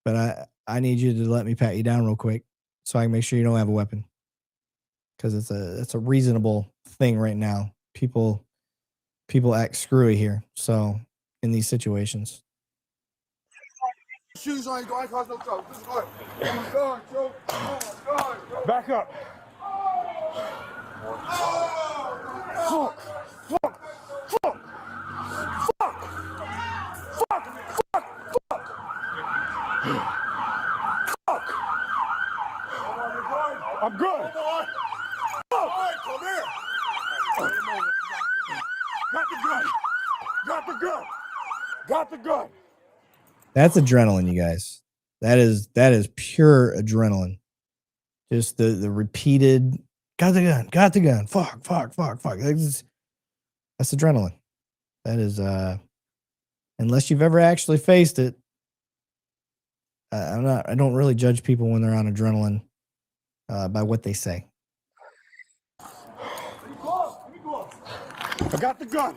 but I need you to let me pat you down real quick so I can make sure you don't have a weapon. Because it's a reasonable thing right now. People act screwy here. So in these situations.
Shoes on, don't cause no trouble. This is good. Oh my God, Joe. Oh my God, Joe.
Back up.
Oh. I'm good. All right, come here. Got the gun. Got the gun. Got the gun.
That's adrenaline, you guys. That is pure adrenaline. Just the repeated got the gun, fuck. That's adrenaline. That is unless you've ever actually faced it. I don't really judge people when they're on adrenaline by what they say.
I got the gun.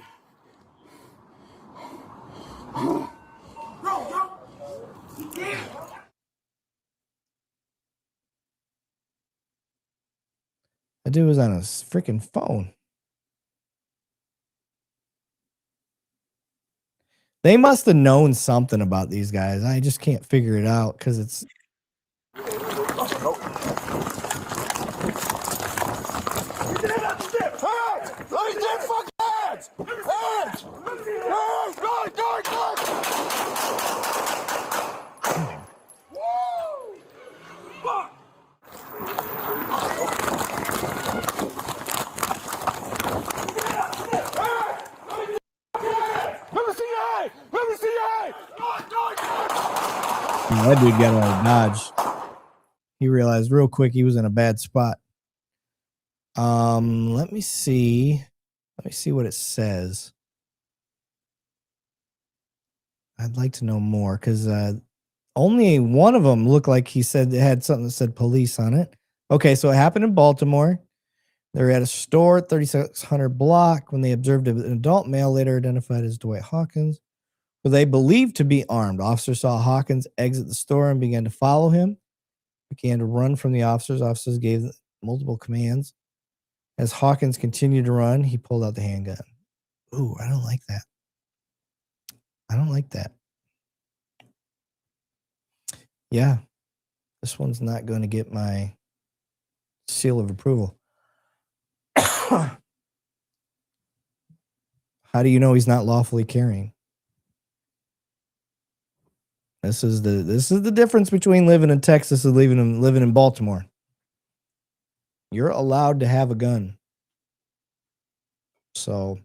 That dude was on a freaking phone. They must have known something about these guys. I just can't figure it out because it's. That dude got out of dodge. He realized real quick he was in a bad spot. Let me see. Let me see what it says. I'd like to know more because only one of them looked like he said it had something that said police on it. Okay, so it happened in Baltimore. They were at a store at 3600 block when they observed an adult male later identified as Dwight Hawkins, who they believed to be armed. Officers saw Hawkins exit the store and began to follow him. Began to run from the officers. Officers gave multiple commands. As Hawkins continued to run, he pulled out the handgun. Ooh, I don't like that. I don't like that. Yeah, this one's not going to get my seal of approval. How do you know he's not lawfully carrying? This is the difference between living in Texas and living in Baltimore. You're allowed to have a gun. So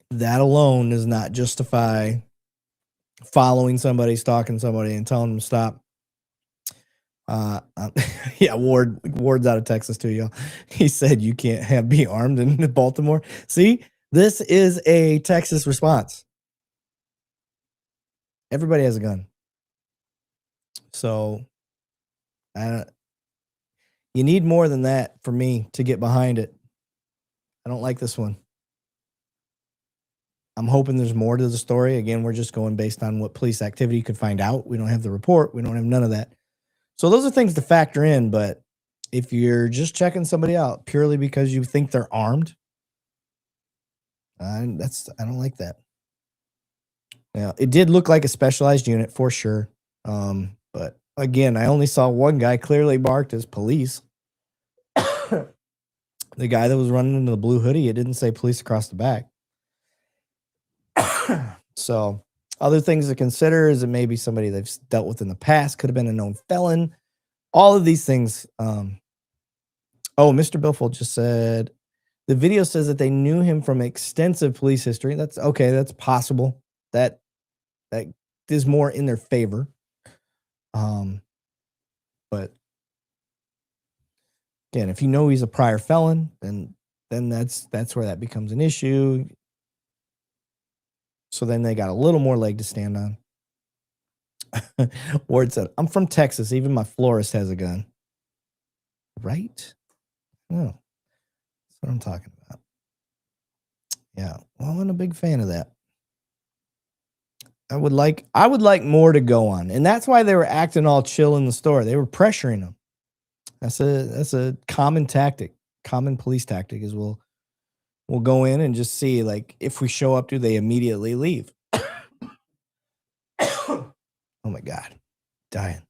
that alone does not justify following somebody, stalking somebody, and telling them to stop. Yeah, Ward's out of Texas too, y'all. He said you can't be armed in Baltimore. See, this is a Texas response. Everybody has a gun. So you need more than that for me to get behind it. I don't like this one. I'm hoping there's more to the story. Again, we're just going based on what police activity could find out. We don't have the report. We don't have none of that. So those are things to factor in. But if you're just checking somebody out purely because you think they're armed, I don't like that. Now, it did look like a specialized unit for sure. But again, I only saw one guy clearly marked as police. The guy that was running into the blue hoodie, it didn't say police across the back. So other things to consider is it maybe somebody they've dealt with in the past, could have been a known felon. All of these things. Mr. Billfold just said the video says that they knew him from extensive police history. That's okay. That's possible. That is more in their favor. But again, if you know he's a prior felon, then that's where that becomes an issue. So then they got a little more leg to stand on. Ward said, I'm from Texas. Even my florist has a gun. Right? No. That's what I'm talking about. Yeah. Well, I'm a big fan of that. I would like more to go on. And that's why they were acting all chill in the store. They were pressuring them. That's a common tactic. Common police tactic is we'll go in and just see, like, if we show up, do they immediately leave? Oh my God. Dying.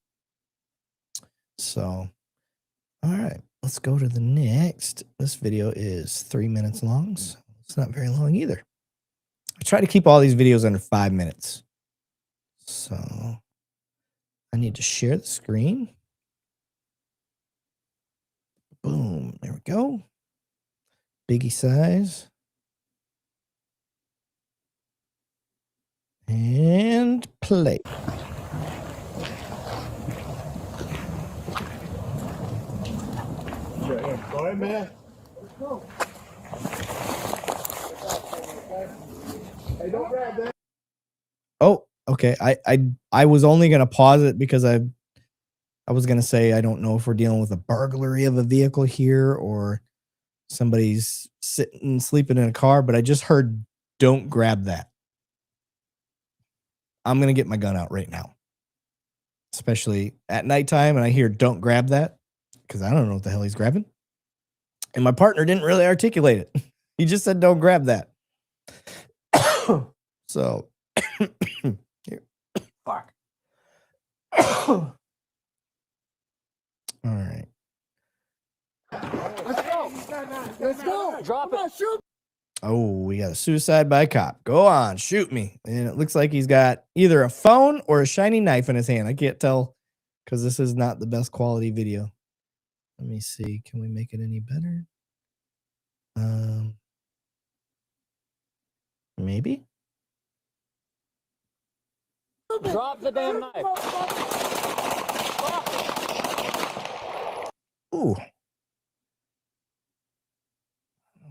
So, all right. let's go to the next. This video is 3 minutes long, so it's not very long either. I try to keep all these videos under 5 minutes. So I need to share the screen. Boom. There we go. Biggie size. And play.
All right, man. Hey, don't grab that.
Oh, okay. I was only gonna pause it because I was gonna say I don't know if we're dealing with a burglary of a vehicle here or somebody's sleeping in a car, but I just heard don't grab that. I'm gonna get my gun out right now. Especially at nighttime, and I hear don't grab that, because I don't know what the hell he's grabbing. And my partner didn't really articulate it. He just said don't grab that. So here. Fuck. All right.
Let's go. Let's go. Drop it. Shoot.
Oh, we got a suicide by a cop. Go on, shoot me. And it looks like he's got either a phone or a shiny knife in his hand. I can't tell because this is not the best quality video. Let me see. Can we make it any better? Maybe.
Drop the damn knife.
Ooh.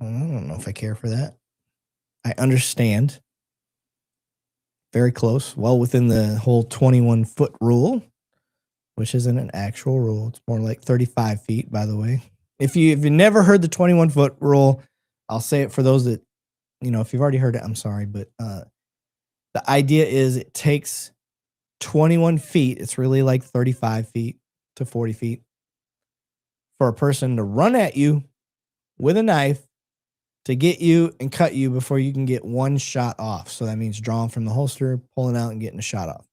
I don't know if I care for that. I understand. Very close. Well within the whole 21-foot rule, which isn't an actual rule. It's more like 35 feet, by the way. If you never heard the 21-foot rule, I'll say it for those that, if you've already heard it, I'm sorry. But the idea is it takes 21 feet. It's really like 35 feet to 40 feet for a person to run at you with a knife to get you and cut you before you can get one shot off. So that means drawing from the holster, pulling out, and getting a shot off.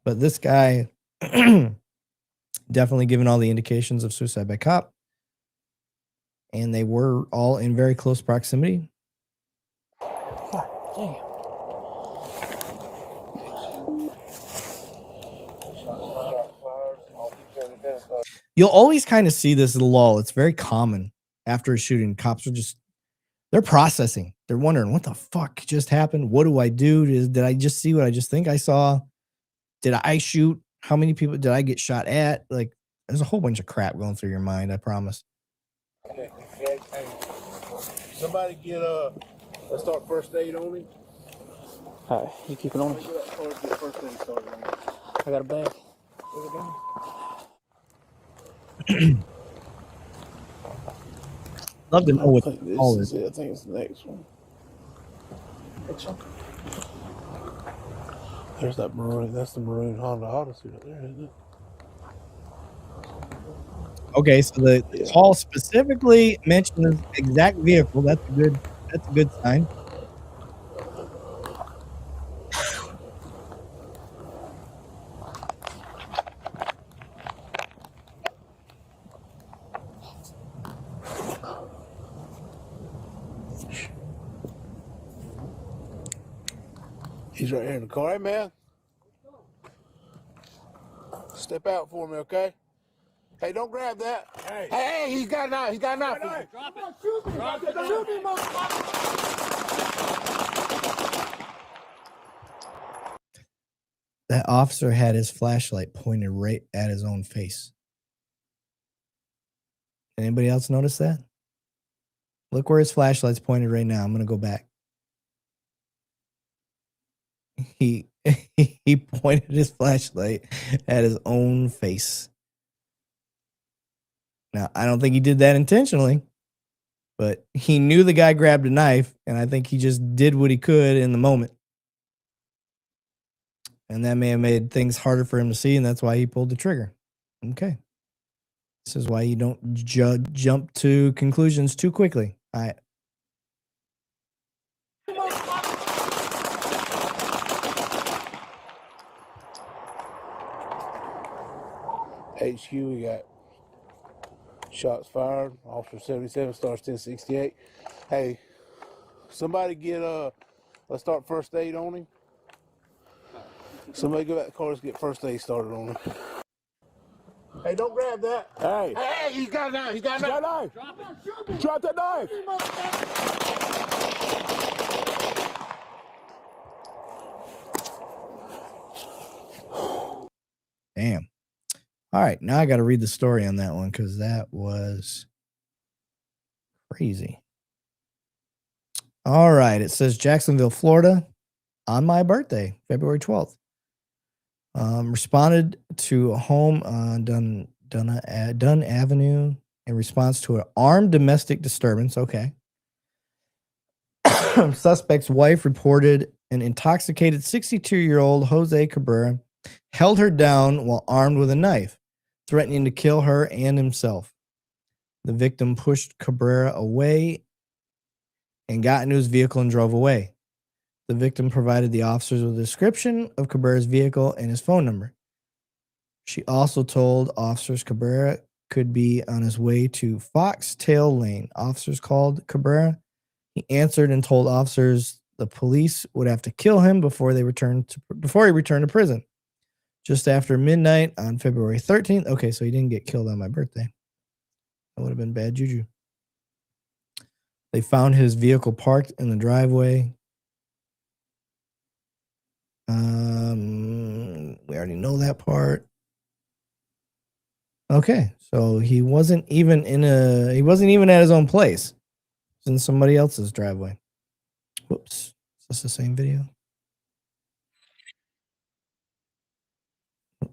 But this guy definitely given all the indications of suicide by cop. And they were all in very close proximity.
Damn.
You'll always kind of see this lull. It's very common after a shooting. Cops are they're processing. They're wondering, what the fuck just happened? What do I do? Did I just see what I just think I saw? Did I shoot? How many people did I get shot at? Like, there's a whole bunch of crap going through your mind, I promise.
Hey, somebody get let's start first aid on him.
Alright, you keep it on.
First aid started on him.
I got a bag.
Love to know what
I think
all
this
is.
is it. I think it's the next one. There's that maroon. That's the maroon Honda Odyssey right there, isn't it?
Okay, so the call specifically mentioned the exact vehicle. That's a good sign.
He's right here in the car. Hey, man. Step out for me, okay? Hey, don't grab that. Hey, he's got a knife. He's got a knife. Drop it. Shoot me. Drop it. Shoot me, motherfucker.
That officer had his flashlight pointed right at his own face. Anybody else notice that? Look where his flashlight's pointed right now. I'm going to go back. He pointed his flashlight at his own face. Now, I don't think he did that intentionally, but he knew the guy grabbed a knife, and I think he just did what he could in the moment. And that may have made things harder for him to see, and that's why he pulled the trigger. Okay. This is why you don't jump to conclusions too quickly. All right.
HQ, we got shots fired. Officer 77 starts 1068. Hey, somebody get let's start first aid on him. Somebody go back to the car, let's get first aid started on him. Hey, don't grab that. Hey. Hey, he's got a knife. He's got a knife. Drop it. Drop that knife.
Damn. All right, now I got to read the story on that one because that was crazy. All right, it says Jacksonville, Florida, on my birthday, February 12th. Responded to a home on Dunn Avenue in response to an armed domestic disturbance. Okay. Suspect's wife reported an intoxicated 62-year-old Jose Cabrera held her down while armed with a knife, threatening to kill her and himself. The victim pushed Cabrera away and got into his vehicle and drove away. The victim provided the officers with a description of Cabrera's vehicle and his phone number. She also told officers Cabrera could be on his way to Foxtail Lane. Officers called Cabrera. He answered and told officers the police would have to kill him before he returned to prison. Just after midnight on February 13th. Okay, so he didn't get killed on my birthday. That would have been bad juju. They found his vehicle parked in the driveway. We already know that part. Okay, so he wasn't even at his own place. He was in somebody else's driveway. Whoops. Is this the same video?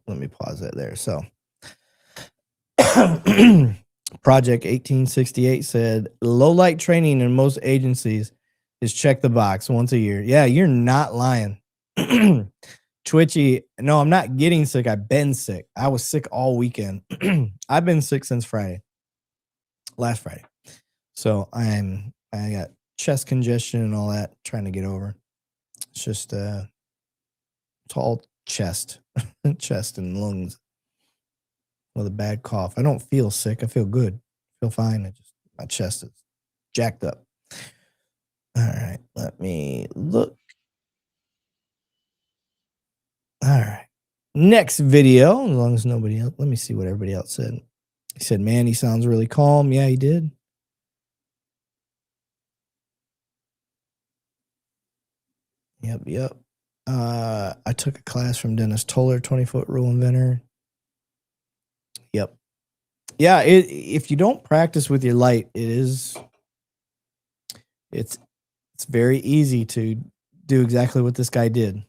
Let me pause that there. So Project 1868 said low light training in most agencies is check the box once a year. Yeah, you're not lying. Twitchy, no, I'm not getting sick. I've been sick. I was sick all weekend. I've been sick since last Friday. So I got chest congestion and all that, trying to get over. It's just it's all chest, chest and lungs with a bad cough. I don't feel sick. I feel good. I feel fine. My chest is jacked up. All right, let me look. All right. Next video, as long as nobody else. Let me see what everybody else said. He said, man, he sounds really calm. Yeah, he did. Yep. I took a class from Dennis Toller, 20-foot rule inventor. Yep. Yeah, if you don't practice with your light, it's very easy to do exactly what this guy did.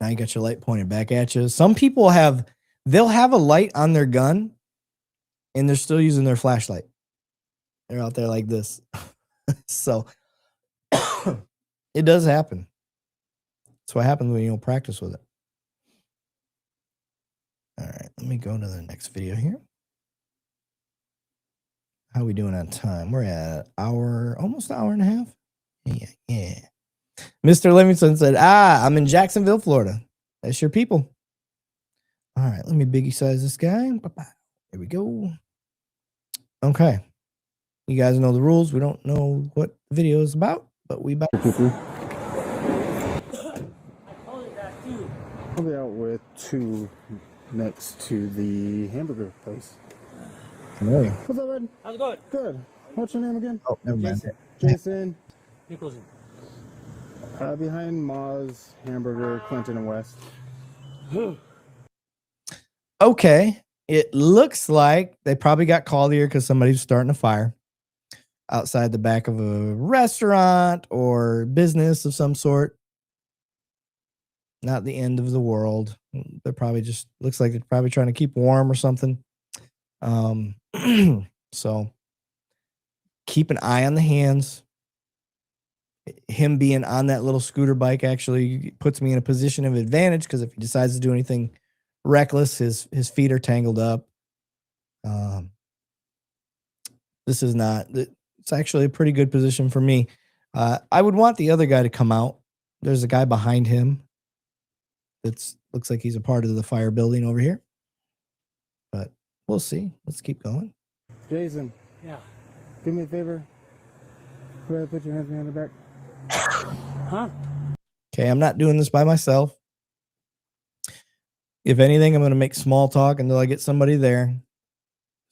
Now you got your light pointed back at you. Some people they'll have a light on their gun and they're still using their flashlight. They're out there like this. So it does happen. That's what happens when you don't practice with it. All right, let me go to the next video here. How are we doing on time? We're at almost an hour and a half. Yeah. Mr. Livingston said, I'm in Jacksonville, Florida. That's your people. All right, let me biggie size this guy. Bye-bye. There we go. Okay. You guys know the rules. We don't know what the video is about, but we about
I'll be out with 2 next to the hamburger place.
Hey.
What's up, Ed?
How's it going?
Good. What's your name again?
Oh, never mind.
Jason.
Nicholson.
Behind Ma's Hamburger, Clinton and West.
Okay. It looks like they probably got called here because somebody's starting a fire outside the back of a restaurant or business of some sort. Not the end of the world. They're probably looks like they're probably trying to keep warm or something. So keep an eye on the hands. Him being on that little scooter bike actually puts me in a position of advantage because if he decides to do anything reckless, his feet are tangled up. This is not. It's actually a pretty good position for me. I would want the other guy to come out. There's a guy behind him. Looks like he's a part of the fire building over here. We'll see. Let's keep going.
Jason.
Yeah.
Do me a favor. Go ahead, put your hands behind the back.
Huh?
Okay, I'm not doing this by myself. If anything, I'm going to make small talk until I get somebody there.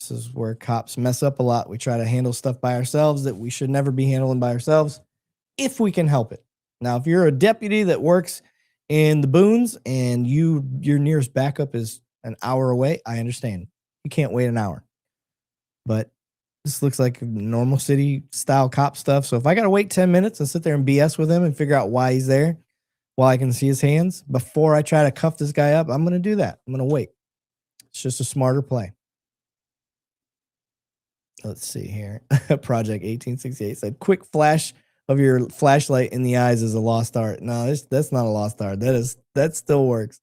This is where cops mess up a lot. We try to handle stuff by ourselves that we should never be handling by ourselves if we can help it. Now, if you're a deputy that works in the boons and your nearest backup is an hour away, I understand. You can't wait an hour. But this looks like normal city style cop stuff. So if I got to wait 10 minutes and sit there and BS with him and figure out why he's there while I can see his hands before I try to cuff this guy up, I'm going to do that. I'm going to wait. It's just a smarter play. Let's see here. Project 1868 said, quick flash of your flashlight in the eyes is a lost art. No, that's not a lost art. That still works.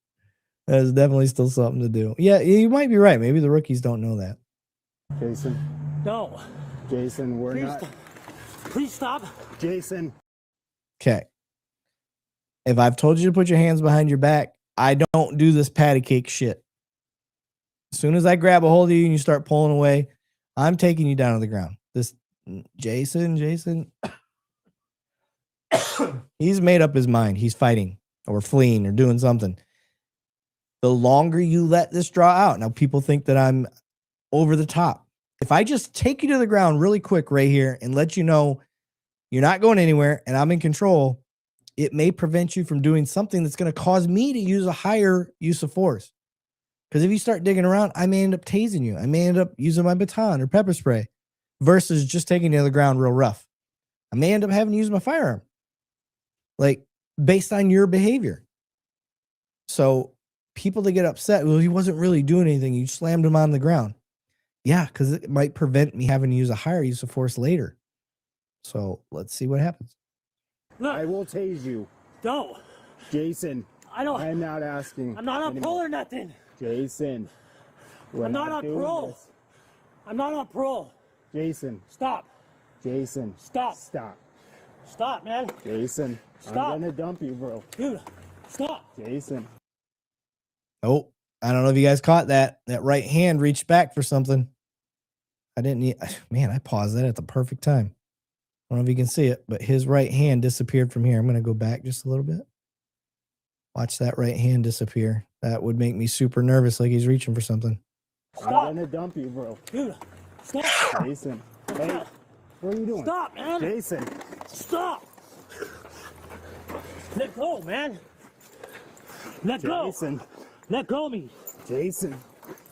That is definitely still something to do. Yeah, you might be right. Maybe the rookies don't know that.
Jason.
No.
Jason, we're
Please
not.
stop. Please stop.
Jason.
Okay. If I've told you to put your hands behind your back, I don't do this patty cake shit. As soon as I grab a hold of you and you start pulling away, I'm taking you down to the ground. This Jason, he's made up his mind. He's fighting or fleeing or doing something. The longer you let this draw out, now people think that I'm over the top. If I just take you to the ground really quick right here and let you know you're not going anywhere and I'm in control, it may prevent you from doing something that's going to cause me to use a higher use of force. Because if you start digging around, I may end up tasing you. I may end up using my baton or pepper spray versus just taking you to the ground real rough. I may end up having to use my firearm, like based on your behavior. So people that get upset, well, he wasn't really doing anything. You slammed him on the ground. Yeah, because it might prevent me having to use a higher use of force later. So let's see what happens.
Look,
I will tase you.
don't.
Jason.
I don't.
I'm not asking.
I'm not on
anymore.
parole or nothing.
Jason.
I'm not on
doing
parole.
this.
I'm not on parole.
Jason.
Stop.
Jason.
Stop.
Stop.
Stop, man.
Jason.
Stop.
I'm gonna dump you, bro.
Dude, stop.
Jason.
Oh, I don't know if you guys caught that. That right hand reached back for something. I didn't need, man, I paused that at the perfect time. I don't know if you can see it, but his right hand disappeared from here. I'm going to go back just a little bit. Watch that right hand disappear. That would make me super nervous, like he's reaching for something.
Stop.
I'm gonna dump you, bro.
Dude, stop.
Jason. Hey, what are you doing?
Stop, man.
Jason.
Stop. Let go, man. Let go.
Jason.
Let go of me.
Jason.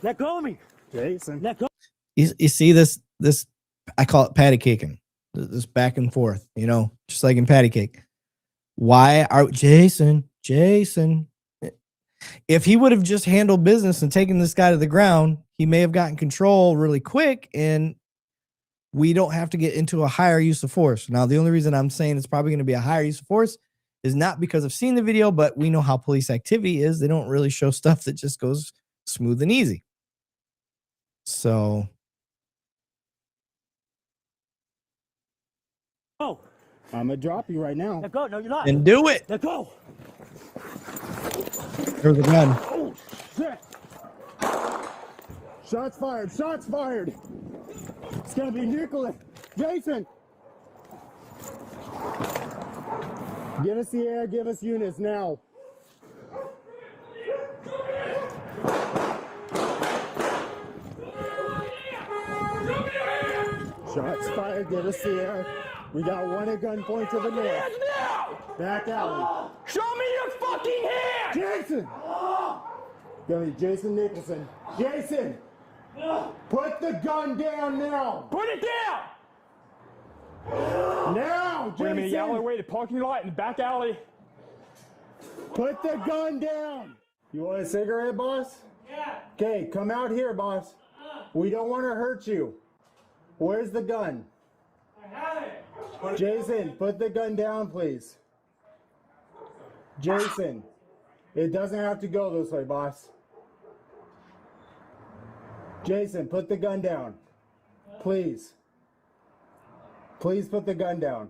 Let go of me.
Jason.
Let go.
You see this, I call it patty caking. This back and forth, you know, just like in patty cake. Why are Jason? If he would have just handled business and taken this guy to the ground, he may have gotten control really quick and we don't have to get into a higher use of force. Now, the only reason I'm saying it's probably going to be a higher use of force is not because I've seen the video, but we know how police activity is. They don't really show stuff that just goes smooth and easy. So.
Oh.
I'm gonna drop you right now.
Let go. No, you're not.
And do it.
Let go.
There's a gun.
Oh, shit.
Shots fired. Shots fired. It's gonna be Nicholas. Jason. Give us the air. Give us units now. Shots fired. Give us the air. We got one at gunpoint to the north. Back alley.
Show me your fucking hand!
Jason! Give me Jason Nicholson. Jason! Put the gun down now!
Put it down!
Now,
We're in a
Jason!
yellow way to parking lot in the back alley.
Put the gun down! You want a cigarette, boss? Yeah. Okay, come out here, boss. We don't want to hurt you. Where's the gun?
I have it.
Jason, put the gun down, please. Jason, it doesn't have to go this way, boss. Jason, put the gun down. Please. Please put the gun down.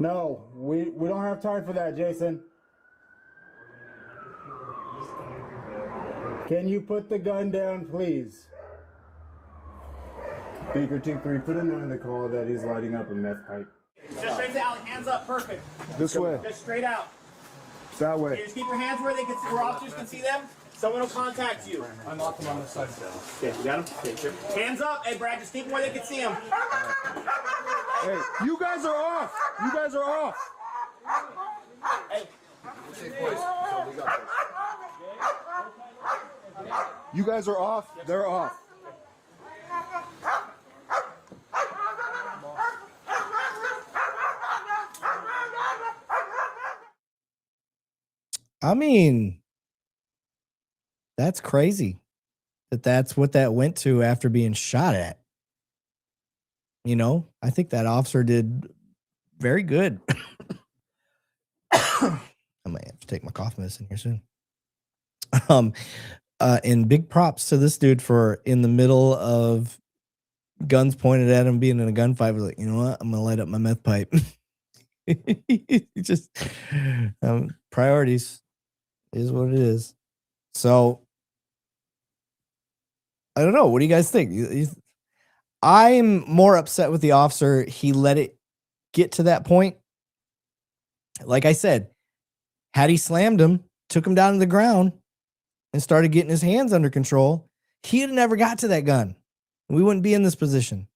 No, we don't have time for that, Jason. Can you put the gun down, please? Baker 2-3, put a note in the call that he's lighting up a meth pipe.
Just straight to Alec, hands up, perfect.
This way.
Just straight out.
That
Okay,
way.
just keep your hands where where officers can see them. Someone will contact you.
I'm off them on the side.
Okay, you got them? Okay, sure. Hands up. Hey, Brad, just keep them where they can see them.
Hey, you guys are off. You guys are off.
Hey.
You guys are off. They're off.
I mean, that's crazy that's what that went to after being shot at. You know, I think that officer did very good. I might have to take my cough medicine here soon. And big props to this dude for, in the middle of guns pointed at him, being in a gunfight, was like, you know what? I'm gonna light up my meth pipe. Just priorities is what it is. So I don't know. What do you guys think? I'm more upset with the officer. He let it get to that point. Like I said, had he slammed him, took him down to the ground, and started getting his hands under control, he'd have never got to that gun. We wouldn't be in this position.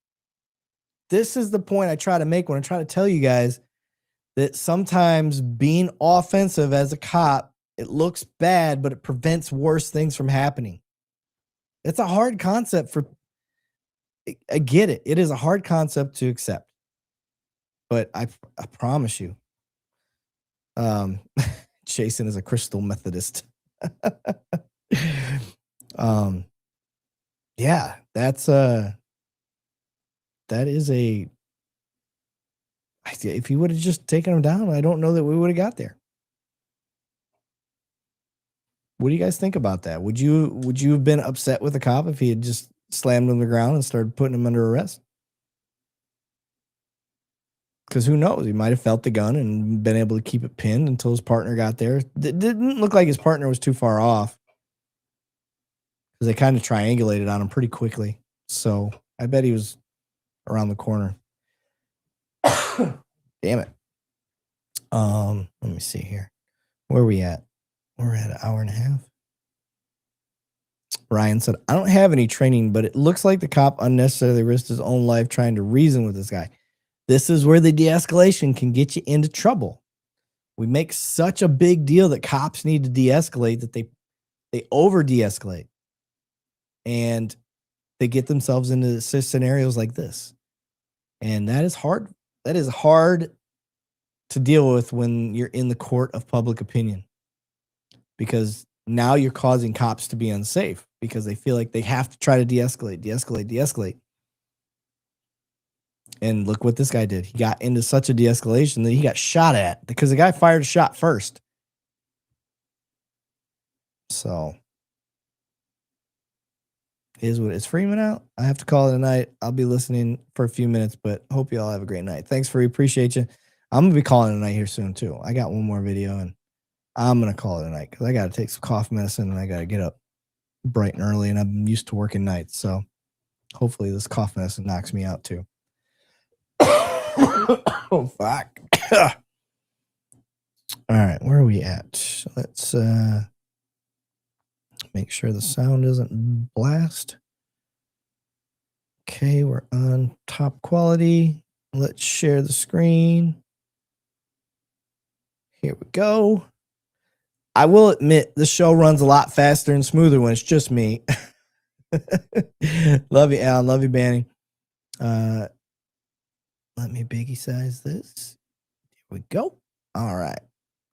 This is the point I try to make when I try to tell you guys that sometimes being offensive as a cop, it looks bad, but it prevents worse things from happening. It's a hard concept for, I get it. It is a hard concept to accept. But I promise you, Jason is a crystal Methodist. Yeah, that is a, if he would have just taken him down, I don't know that we would have got there. What do you guys think about that? Would you have been upset with the cop if he had just slammed him to the ground and started putting him under arrest? Because who knows? He might have felt the gun and been able to keep it pinned until his partner got there. It didn't look like his partner was too far off, because they kind of triangulated on him pretty quickly. So I bet he was around the corner. Damn it. Let me see here. Where are we at? We're at an hour and a half. Ryan said, I don't have any training, but it looks like the cop unnecessarily risked his own life trying to reason with this guy. This is where the de-escalation can get you into trouble. We make such a big deal that cops need to de-escalate that they over de-escalate. And they get themselves into scenarios like this. And that is hard. That is hard to deal with when you're in the court of public opinion. Because now you're causing cops to be unsafe because they feel like they have to try to de-escalate. And look what this guy did. He got into such a de-escalation that he got shot at because the guy fired a shot first. So, is what it's Freeman out. I have to call it a night. I'll be listening for a few minutes, but hope you all have a great night. Thanks for appreciate you. I'm gonna be calling it a night here soon too. I got one more video and I'm gonna call it a night because I gotta take some cough medicine and I gotta get up bright and early, and I'm used to working nights. So hopefully this cough medicine knocks me out too. Oh fuck. All right, where are we at? Let's make sure the sound doesn't blast. Okay, we're on top quality. Let's share the screen. Here we go. I will admit the show runs a lot faster and smoother when it's just me. Love you, Alan. Love you, Banny. Let me biggie size this. Here we go. All right.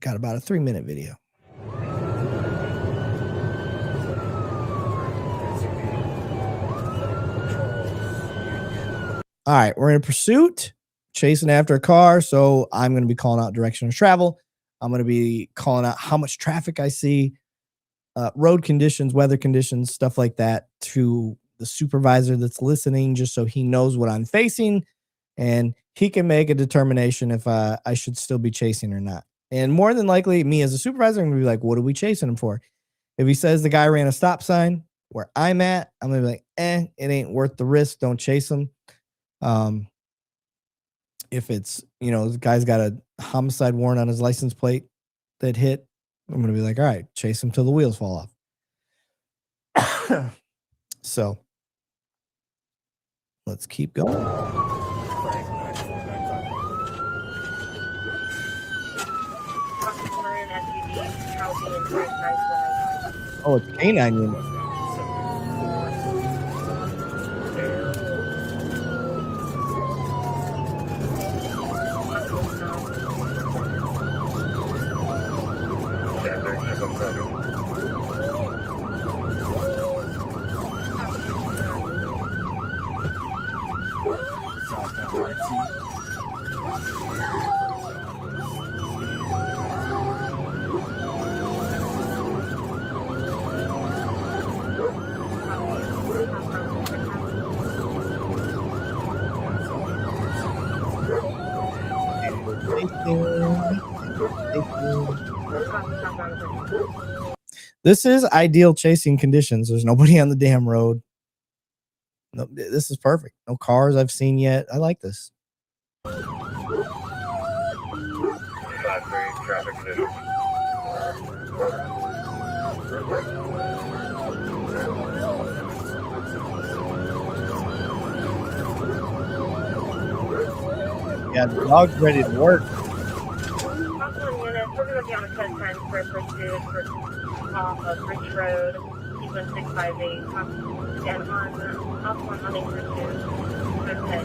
Got about a 3-minute video. All right. We're in a pursuit, chasing after a car. So I'm going to be calling out direction of travel. I'm going to be calling out how much traffic I see, road conditions, weather conditions, stuff like that to the supervisor that's listening, just so he knows what I'm facing and he can make a determination if I should still be chasing or not. And more than likely, me as a supervisor, I'm going to be like, what are we chasing him for? If he says the guy ran a stop sign where I'm at, I'm gonna be like, it ain't worth the risk. Don't chase him. If it's, the guy's got a homicide warrant on his license plate that hit, I'm gonna be like, all right, chase him till the wheels fall off. So let's keep going. Oh, it's Canine unit. This is ideal chasing conditions. There's nobody on the damn road. No, this is perfect. No cars I've seen yet. I like this.
Traffic conditions.
Yeah, the dog's ready to work.
We're going to be on a code 10 for pursuit off of Ridge Road, sequence 658, and off one hunting pursuit, code 10.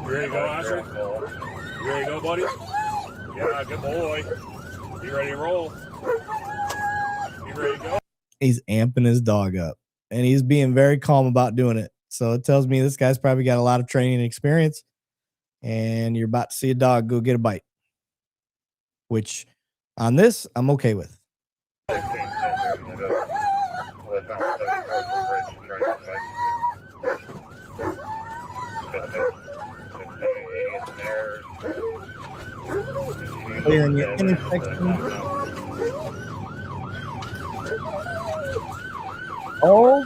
You ready to go, Asher? You ready to go, buddy? Yeah, good boy. You ready to roll? You ready to go?
He's amping his dog up, and he's being very calm about doing it. So it tells me this guy's probably got a lot of training and experience, and you're about to see a dog go get a bite, which on this, I'm okay with. Clearing your intersection. Oh.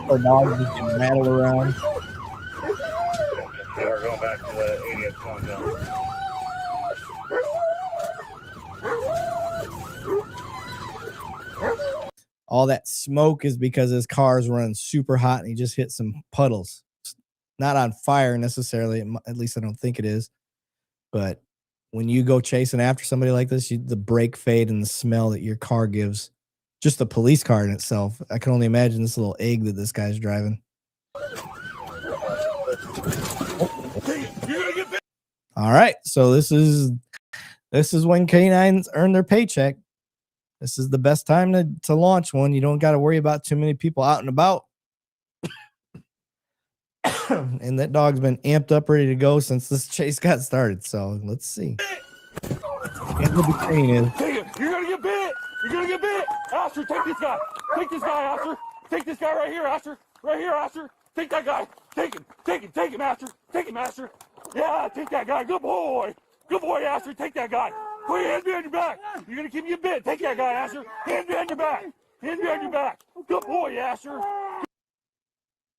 Our dogs just can rattle around.
We're going back to the 80th zone.
All that smoke is because his car's running super hot and he just hit some puddles. It's not on fire necessarily, at least I don't think it is. But when you go chasing after somebody like this, the brake fade and the smell that your car gives, just the police car in itself, I can only imagine this little egg that this guy's driving. All right, so this is when canines earn their paycheck. This is the best time to launch one. You don't got to worry about too many people out and about. And that dog's been amped up, ready to go since this chase got started. So let's see. And what the train is.
Take it. You're gonna get bit. You're gonna get bit. Asher, take this guy. Take this guy, Asher. Take this guy right here, Asher. Right here, Asher. Take that guy. Take him. Take him. Take him, Asher. Take him, Asher. Yeah, take that guy. Good boy. Good boy, Asher. Take that guy. Put your hands behind your back. You're gonna keep me a bit. Take that guy, Asher. Hands behind your back. Hands behind your back. Good boy, Asher.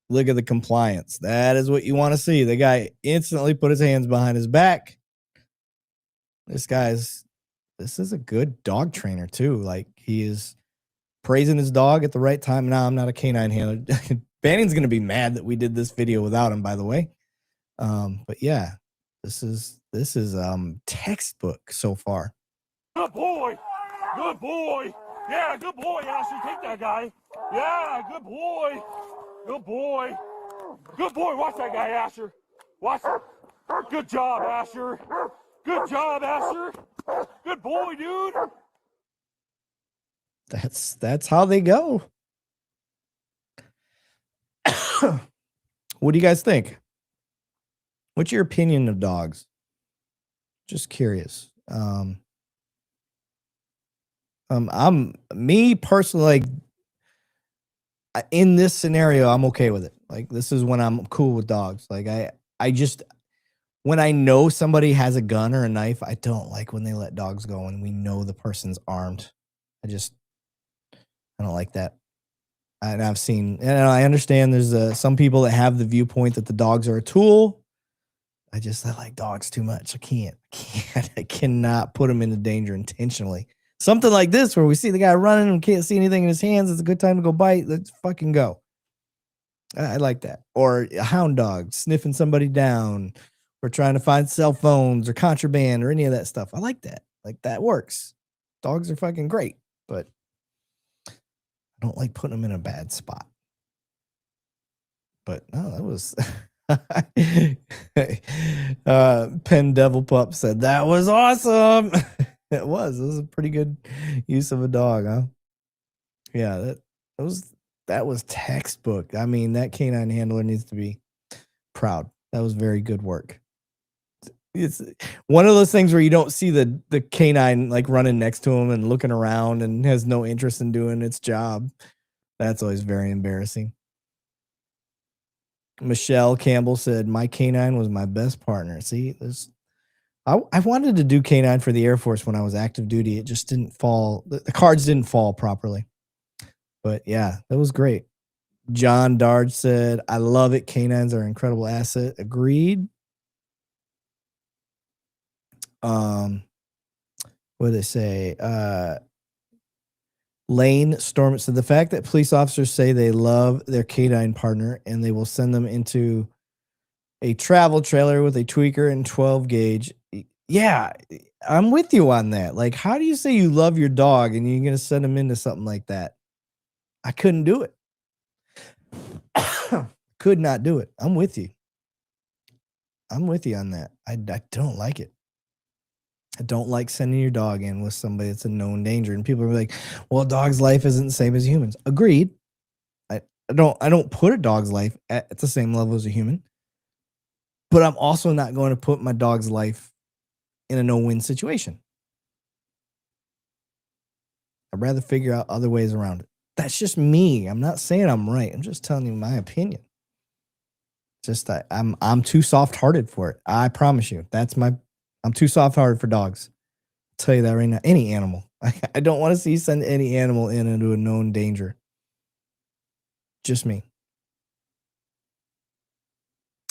Look at the compliance. That is what you want to see. The guy instantly put his hands behind his back. This is a good dog trainer too. Like, he is praising his dog at the right time. Now, I'm not a canine handler. Banning's going to be mad that we did this video without him, by the way. But yeah, this is textbook so far.
Good boy. Good boy. Yeah, good boy, Asher. Take that guy. Yeah, good boy. Good boy. Good boy. Watch that guy, Asher. Watch it. Good job, Asher. Good job, Asher. Good boy, dude.
That's how they go. What do you guys think? What's your opinion of dogs? Just curious. I'm me personally, like in this scenario, I'm okay with it. Like this is when I'm cool with dogs. Like I just when I know somebody has a gun or a knife, I don't like when they let dogs go and we know the person's armed. I don't like that. And I've seen, and I understand there's some people that have the viewpoint that the dogs are a tool. I like dogs too much. I cannot put them into danger intentionally. Something like this where we see the guy running and can't see anything in his hands. It's a good time to go bite. Let's fucking go. I like that. Or a hound dog sniffing somebody down or trying to find cell phones or contraband or any of that stuff. I like that. Like that works. Dogs are fucking great, but I don't like putting them in a bad spot. But no, that was Pen Devil Pup said that was awesome. It was a pretty good use of a dog, huh? Yeah, that was textbook. I mean, that canine handler needs to be proud. That was very good work. It's one of those things where you don't see the canine like running next to him and looking around and has no interest in doing its job. That's always very embarrassing. Michelle Campbell said, "My canine was my best partner." See, I wanted to do canine for the Air Force when I was active duty. It just didn't fall. The cards didn't fall properly. But yeah, that was great. John Darge said, "I love it. Canines are an incredible asset." Agreed. What did they say? Lane Storm said, "The fact that police officers say they love their canine partner and they will send them into a travel trailer with a tweaker and 12 gauge. Yeah, I'm with you on that. Like, how do you say you love your dog and you're going to send them into something like that? I couldn't do it. Could not do it. I'm with you. I'm with you on that. I don't like it. I don't like sending your dog in with somebody that's a known danger. And people are like, well, a dog's life isn't the same as humans. Agreed. I don't put a dog's life at the same level as a human. But I'm also not going to put my dog's life in a no-win situation. I'd rather figure out other ways around it. That's just me. I'm not saying I'm right. I'm just telling you my opinion. Just I'm too soft-hearted for it. I promise you. I'm too soft-hearted for dogs. I'll tell you that right now. Any animal. I don't want to see you send any animal into a known danger. Just me.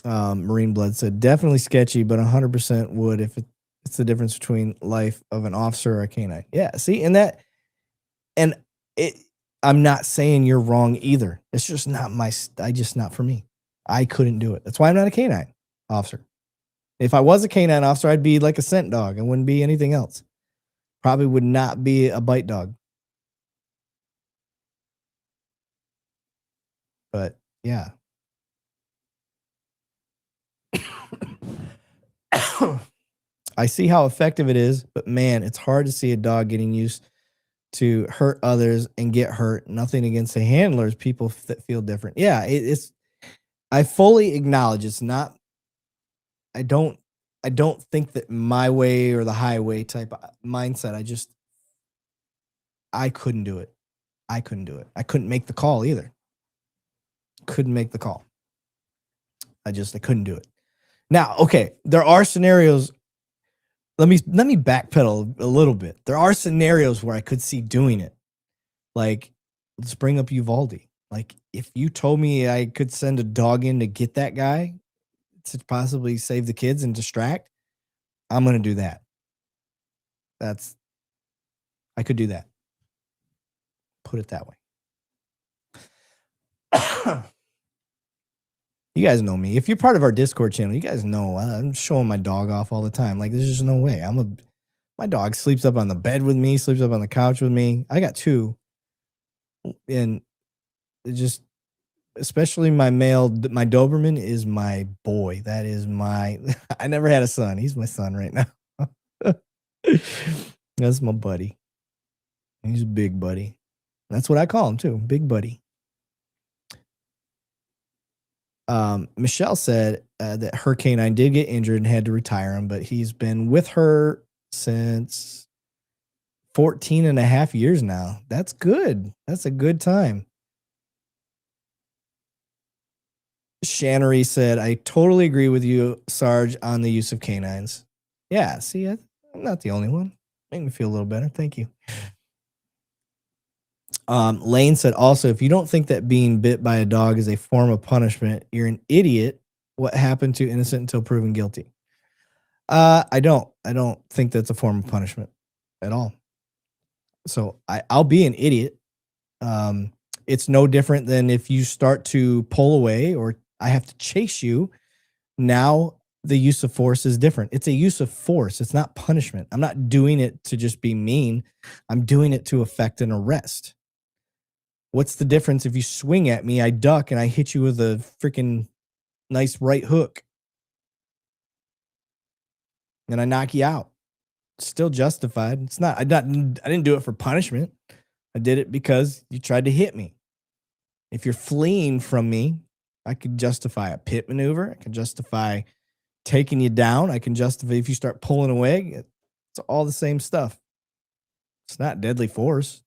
Marine Blood said, definitely sketchy, but 100% would if it's the difference between life of an officer or a canine. Yeah, see, I'm not saying you're wrong either. It's just not not for me. I couldn't do it. That's why I'm not a canine officer. If I was a canine officer, I'd be like a scent dog. I wouldn't be anything else. Probably would not be a bite dog. But yeah. I see how effective it is, but man, it's hard to see a dog getting used to hurt others and get hurt. Nothing against the handlers, people that feel different. Yeah, I fully acknowledge it's not. I don't think that my way or the highway type of mindset. I couldn't do it. I couldn't make the call either. Couldn't make the call. I couldn't do it. Now, okay, there are scenarios. Let me backpedal a little bit. There are scenarios where I could see doing it. Like, let's bring up Uvalde. Like, if you told me I could send a dog in to get that guy to possibly save the kids and distract, I'm going to do that. I could do that. Put it that way. You guys know me. If you're part of our Discord channel, you guys know I'm showing my dog off all the time. Like, there's just no way. My dog sleeps up on the bed with me, sleeps up on the couch with me. I got two. And it just, especially my Doberman is my boy. That is I never had a son. He's my son right now. That's my buddy. He's a big buddy. That's what I call him too. Big buddy. Michelle said that her canine did get injured and had to retire him, but he's been with her since 14 and a half years now. That's good. That's a good time. Shannery said, I totally agree with you, Sarge, on the use of canines. Yeah, see, I'm not the only one. Make me feel a little better. Thank you. Lane said, also, if you don't think that being bit by a dog is a form of punishment, you're an idiot. What happened to innocent until proven guilty? I don't think that's a form of punishment at all. So I'll be an idiot. It's no different than if you start to pull away or I have to chase you. Now the use of force is different. It's a use of force. It's not punishment. I'm not doing it to just be mean. I'm doing it to effect an arrest. What's the difference if you swing at me, I duck, and I hit you with a freaking nice right hook? And I knock you out. It's still justified. It's not. I didn't do it for punishment. I did it because you tried to hit me. If you're fleeing from me, I could justify a pit maneuver. I can justify taking you down. I can justify if you start pulling away. It's all the same stuff. It's not deadly force.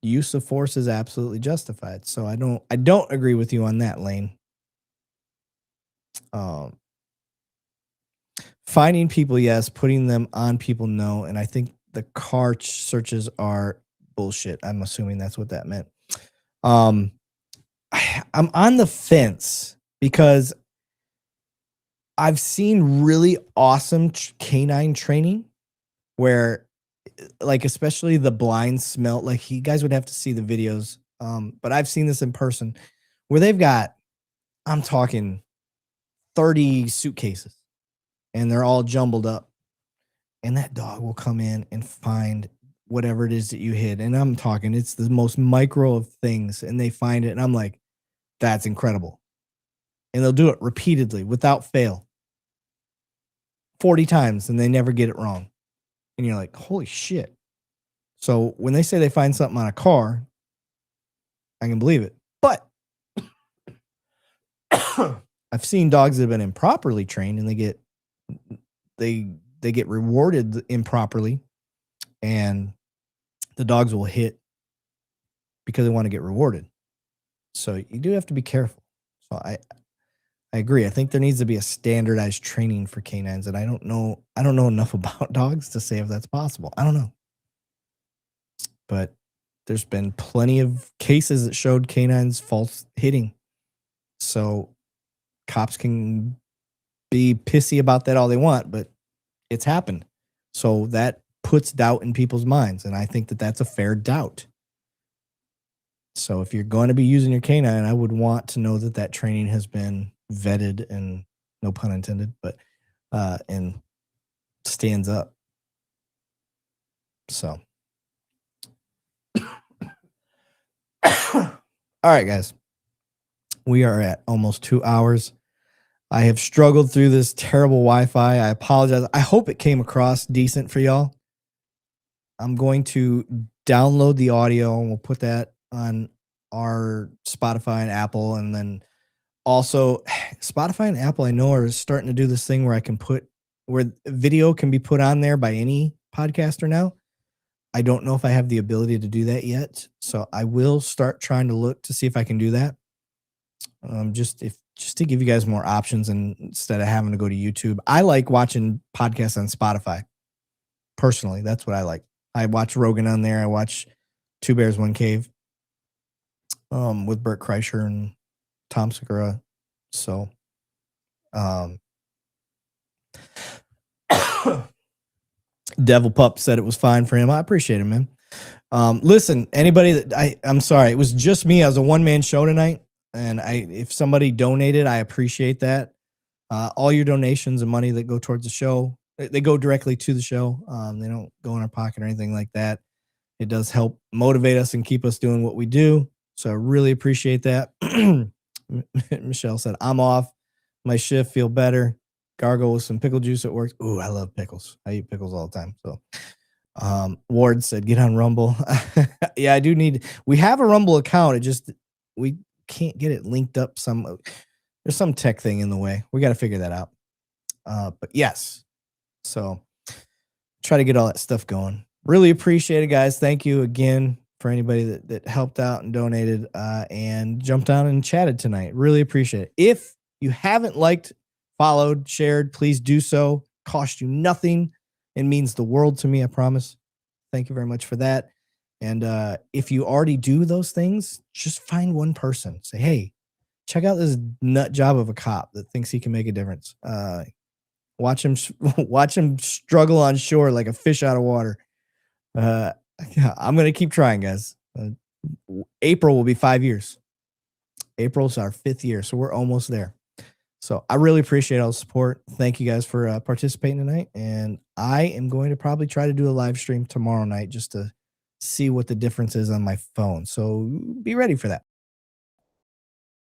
Use of force is absolutely justified. So I don't agree with you on that, Lane. Finding people, yes. Putting them on people, no. And I think the car searches are bullshit. I'm assuming that's what that meant. I'm on the fence because I've seen really awesome canine training where, like, especially the blind smell, like, you guys would have to see the videos. But I've seen this in person where they've got, I'm talking 30 suitcases and they're all jumbled up, and that dog will come in and find whatever it is that you hid. And I'm talking, it's the most micro of things, and they find it. And I'm like, that's incredible. And they'll do it repeatedly without fail 40 times, and they never get it wrong. And you're like, holy shit. So when they say they find something on a car, I can believe it. But I've seen dogs that have been improperly trained, and they get rewarded improperly, and the dogs will hit because they want to get rewarded. So you do have to be careful. So I agree. I think there needs to be a standardized training for canines, and I don't know enough about dogs to say if that's possible. I don't know. But there's been plenty of cases that showed canines false hitting. So cops can be pissy about that all they want, but it's happened. So that puts doubt in people's minds, and I think that that's a fair doubt. So if you're going to be using your canine, I would want to know that that training has been vetted, and no pun intended, but and stands up. So all right, guys, we are at almost 2 hours. I have struggled through this terrible Wi-Fi. I apologize. I hope it came across decent for y'all. I'm going to download the audio, and we'll put that on our Spotify and Apple. And then also Spotify and Apple, I know, are starting to do this thing where where video can be put on there by any podcaster now. I don't know if I have the ability to do that yet. So I will start trying to look to see if I can do that. Just to give you guys more options, and instead of having to go to YouTube. I like watching podcasts on Spotify. Personally, that's what I like. I watch Rogan on there. I watch Two Bears, One Cave with Bert Kreischer and Tom Segura. So Devil Pup said it was fine for him. I appreciate it, man. Listen, anybody that I'm sorry, it was just me. I was a one-man show tonight. And if somebody donated, I appreciate that. All your donations and money that go towards the show, they go directly to the show. They don't go in our pocket or anything like that. It does help motivate us and keep us doing what we do. So I really appreciate that. Michelle said, I'm off. My shift, feel better. Gargle with some pickle juice at work. Ooh, I love pickles. I eat pickles all the time. So Ward said, get on Rumble. Yeah, I do need. We have a Rumble account. We can't get it linked up. There's some tech thing in the way. We got to figure that out. But yes, so try to get all that stuff going. Really appreciate it, guys. Thank you again for anybody that helped out and donated and jumped on and chatted tonight. Really appreciate it. If you haven't liked, followed, shared, please do so. Cost you nothing. It means the world to me, I promise. Thank you very much for that. And if you already do those things, just find one person. Say, hey, check out this nut job of a cop that thinks he can make a difference. Watch him struggle on shore like a fish out of water. I'm going to keep trying, guys. April will be 5 years. April's our 5th year, so we're almost there. So I really appreciate all the support. Thank you guys for participating tonight. And I am going to probably try to do a live stream tomorrow night just to see what the difference is on my phone. So be ready for that.